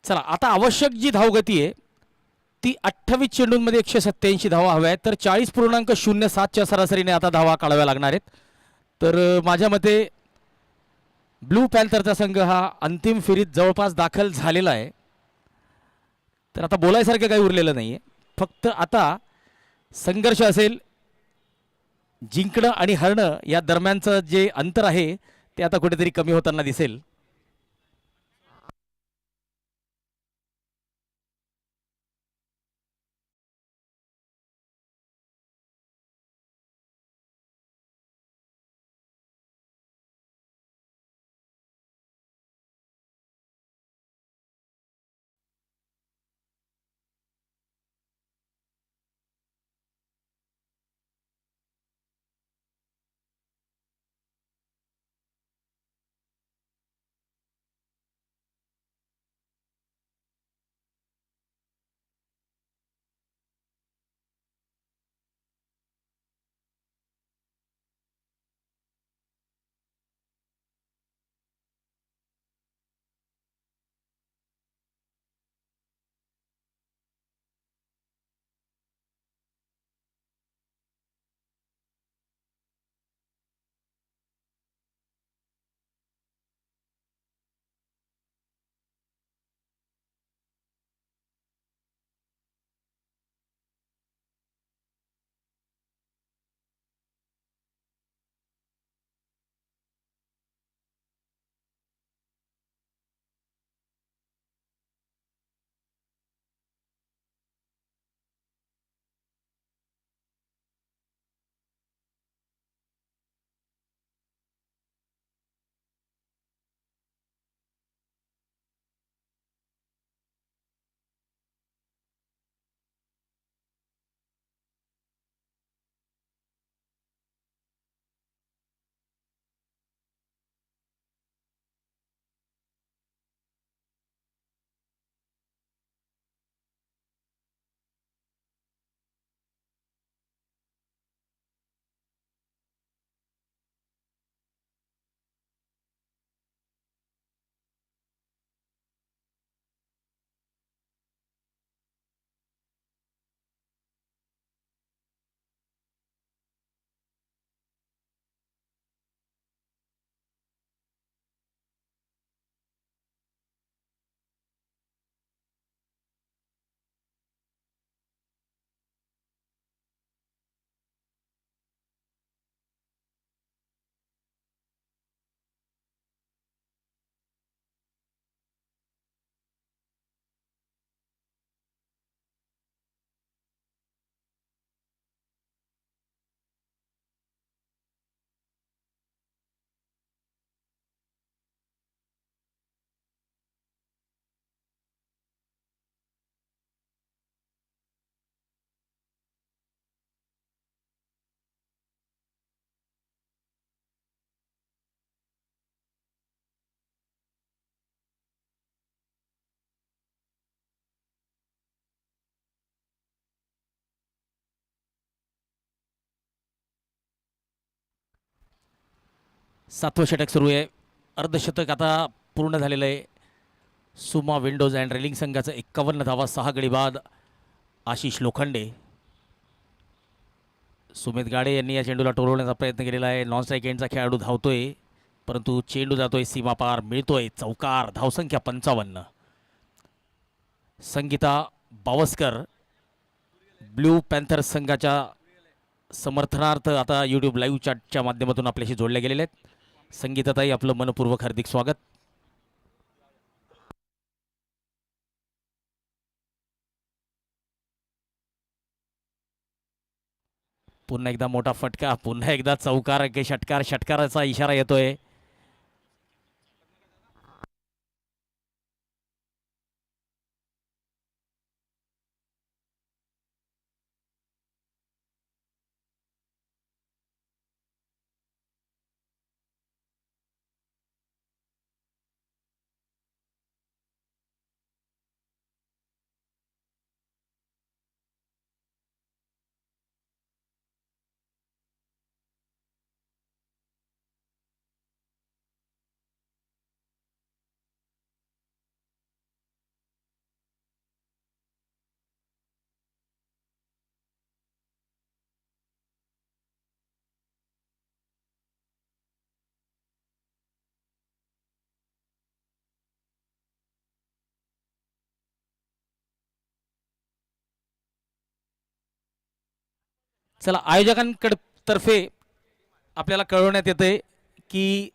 चला आता आवश्यक जी धावगती आहे ती 28 चेंडूंमध्ये 187 धावा हव्या आहेत. तर 40.07च्या सरासरीने आता धावा काढाव्या लागणार आहेत. तर माझ्या मते ब्लू पॅन्थरचा संघ हा अंतिम फेरीत जवळपास दाखल झालेला आहे. तर आता बोलायसारखं काही उरलेलं नाही आहे. फक्त आता संघर्ष असेल. जिंकणं आणि हरणं या दरम्यानचं जे अंतर आहे ते आता कुठेतरी कमी होताना दिसेल. सातवं षटक सुरू आहे. अर्धशतक आता पूर्ण झालेलं आहे. सुमा विंडोज अँड रेलिंग संघाचं 51 धावा, 6 गडी बाद. आशिष लोखंडे, सुमित गाडे यांनी या चेंडूला टोलवण्याचा प्रयत्न केलेला आहे. नॉन स्ट्राईक एंडचा खेळाडू धावतोय, परंतु चेंडू जातोय सीमापार, मिळतोय चौकार. धावसंख्या 55. संगीता बावस्कर ब्ल्यू पॅन्थर संघाच्या समर्थनार्थ आता यूट्यूब लाईव्ह चॅटच्या माध्यमातून आपल्याशी जोडले गेलेले आहेत. संगीताताई, आपलं मनपूर्वक हार्दिक स्वागत. पुन्हा एकदा मोठा फटका, पुन्हा एकदा चौकार, षटकार, षटकाराचा इशारा येतोय. चला, आयोजकांकडे तर्फे आपल्याला कळवण्यात येते की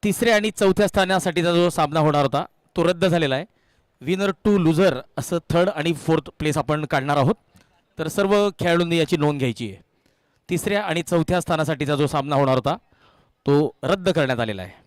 तिसऱ्या आणि चौथ्या स्थानासाठीचा जो सामना होणार होता तो रद्द झालेला आहे. विनर टू लुझर असं थर्ड आणि फोर्थ प्लेस आपण काढणार आहोत. तर सर्व खेळाडूंनी याची नोंद घ्यायची आहे. तिसऱ्या आणि चौथ्या स्थानासाठीचा जो सामना होणार होता तो रद्द करण्यात आलेला आहे.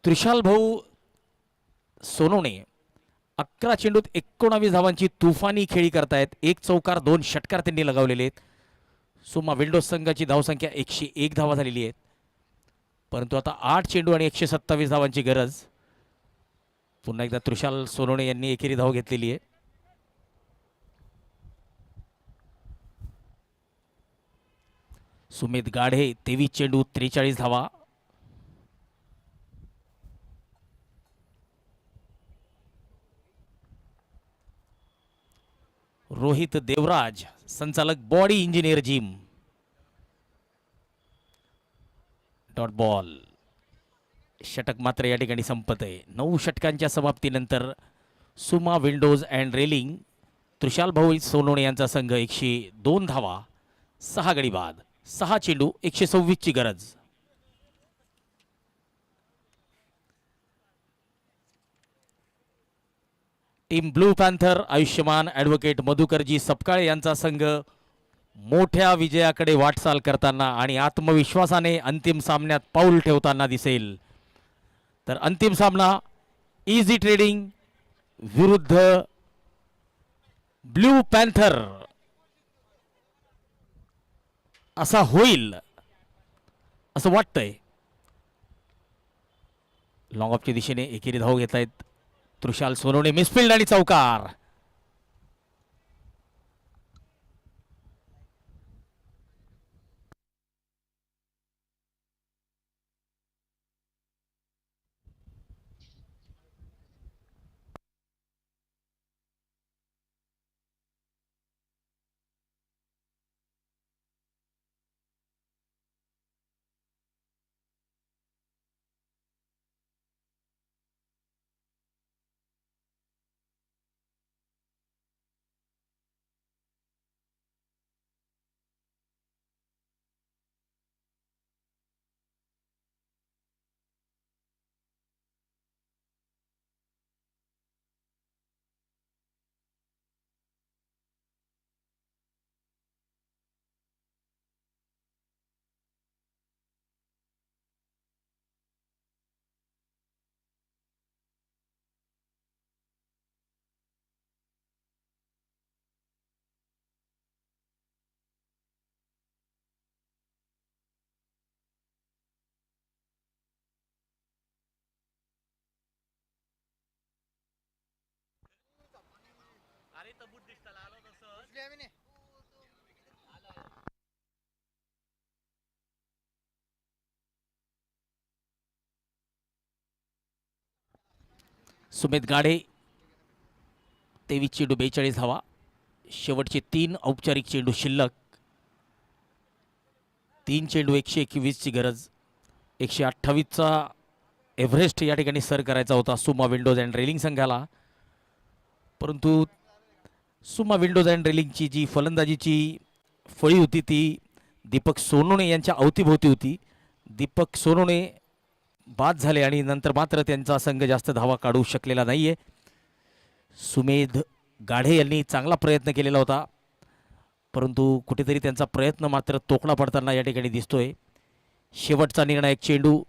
त्रिशाल भाऊ सोनवणे 11 चेंडूत 19 धावांची तुफानी खेळी करतायत. 1 चौकार 2 षटकार त्यांनी लगावलेले आहेत. सुमा विंडोज संघाची धावसंख्या 101 धावा झालेली आहे. परंतु आता 8 चेंडू आणि 127 धावांची गरज. पुन्हा एकदा त्रिशाल सोनवणे यांनी एकेरी धाव घेतलेली आहे. सुमित गाढे 23 चेंडू 43 धावा. रोहित देवराज संचालक body engineer gym dot ball. षटक मात्र या ठिकाणी संपत आहे. 9 षटकांच्या समाप्तीनंतर सुमा विंडोज अँड रेलिंग त्रिशाल भाऊ सोनवणे यांचा संघ 102 धावा 6 गडी बाद 6 चेंडू 126 ची गरज. टीम ब्लू पॅन्थर आयुष्यमान ॲडव्होकेट मधुकरजी सपकाळे यांचा संघ मोठ्या विजयाकडे वाटचाल करताना आणि आत्मविश्वासाने अंतिम सामन्यात पाऊल ठेवताना दिसेल. तर अंतिम सामना इझी ट्रेडिंग विरुद्ध ब्लू पॅन्थर असा होईल असं वाटतंय. लॉंग ऑफच्या दिशेने एकेरी धाव घेत आहेत त्रिशाल सोनवणे. मिसफिल्ड आणि चौकार. सुमित गाढे 23 चेंडू 42 धावा. शेवटचे 3 औपचारिक चेंडू शिल्लक. 3 चेंडू 121 ची गरज. 128 चा एव्हरेस्ट या ठिकाणी सर करायचा होता सुमा विंडोज अँड रेलिंग संघाला. परंतु सुमा विंडोज अँड रेलिंगची जी फलंदाजीची फळी होती ती दीपक सोनवणे यांच्या अवतीभोवती होती. दीपक सोनवणे बाद झाले आणि नंतर मात्र त्यांचा संघ जास्त धावा काढू शकलेला नाहीये. सुमेध गाढे यांनी चांगला प्रयत्न केलेला होता परंतु कुठेतरी त्यांचा प्रयत्न मात्र तोकडा पडताना या ठिकाणी दिसतोय. शेवटचा निर्णायक चेंडू.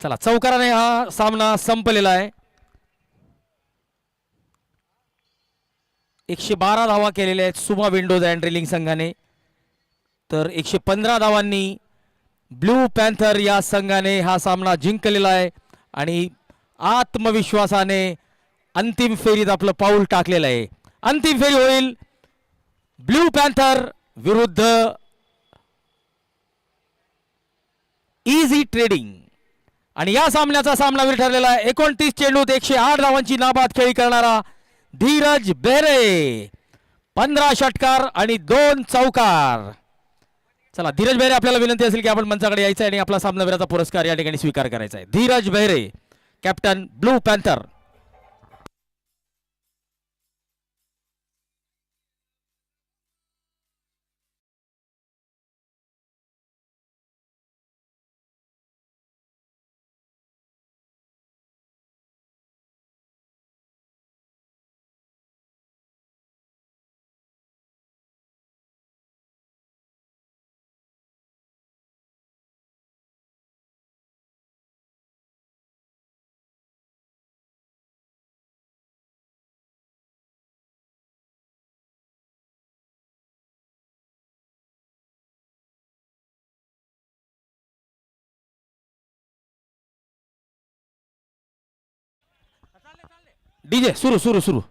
चला चौकाराने हा सामना संपलेला आहे. 112 धावा केलेल्या आहेत सुमा विंडोज अँड रेलिंग संघाने. तर 115 धावांनी ब्लू पॅन्थर या संघाने हा सामना जिंकलेला आहे आणि आत्मविश्वासाने अंतिम फेरीत आपलं पाऊल टाकलेलं आहे. अंतिम फेरी होईल ब्लू पॅन्थर विरुद्ध इझी ट्रेडिंग आणि या सामन्याचा सामनावीर ठरलेला आहे 29 चेंडूत 108 धावांची नाबाद खेळी करणारा धीरज बेहरे. 15 षटकार आणि 2 चौकार. चला धीरज बेहरे आपल्याला विनंती असेल की आपण मंचाकडे यायचं आहे आणि आपला सामनावीराचा पुरस्कार या ठिकाणी स्वीकार करायचा आहे. Dheeraj Behre captain blue panther. DJ सुरू सुरू सुरू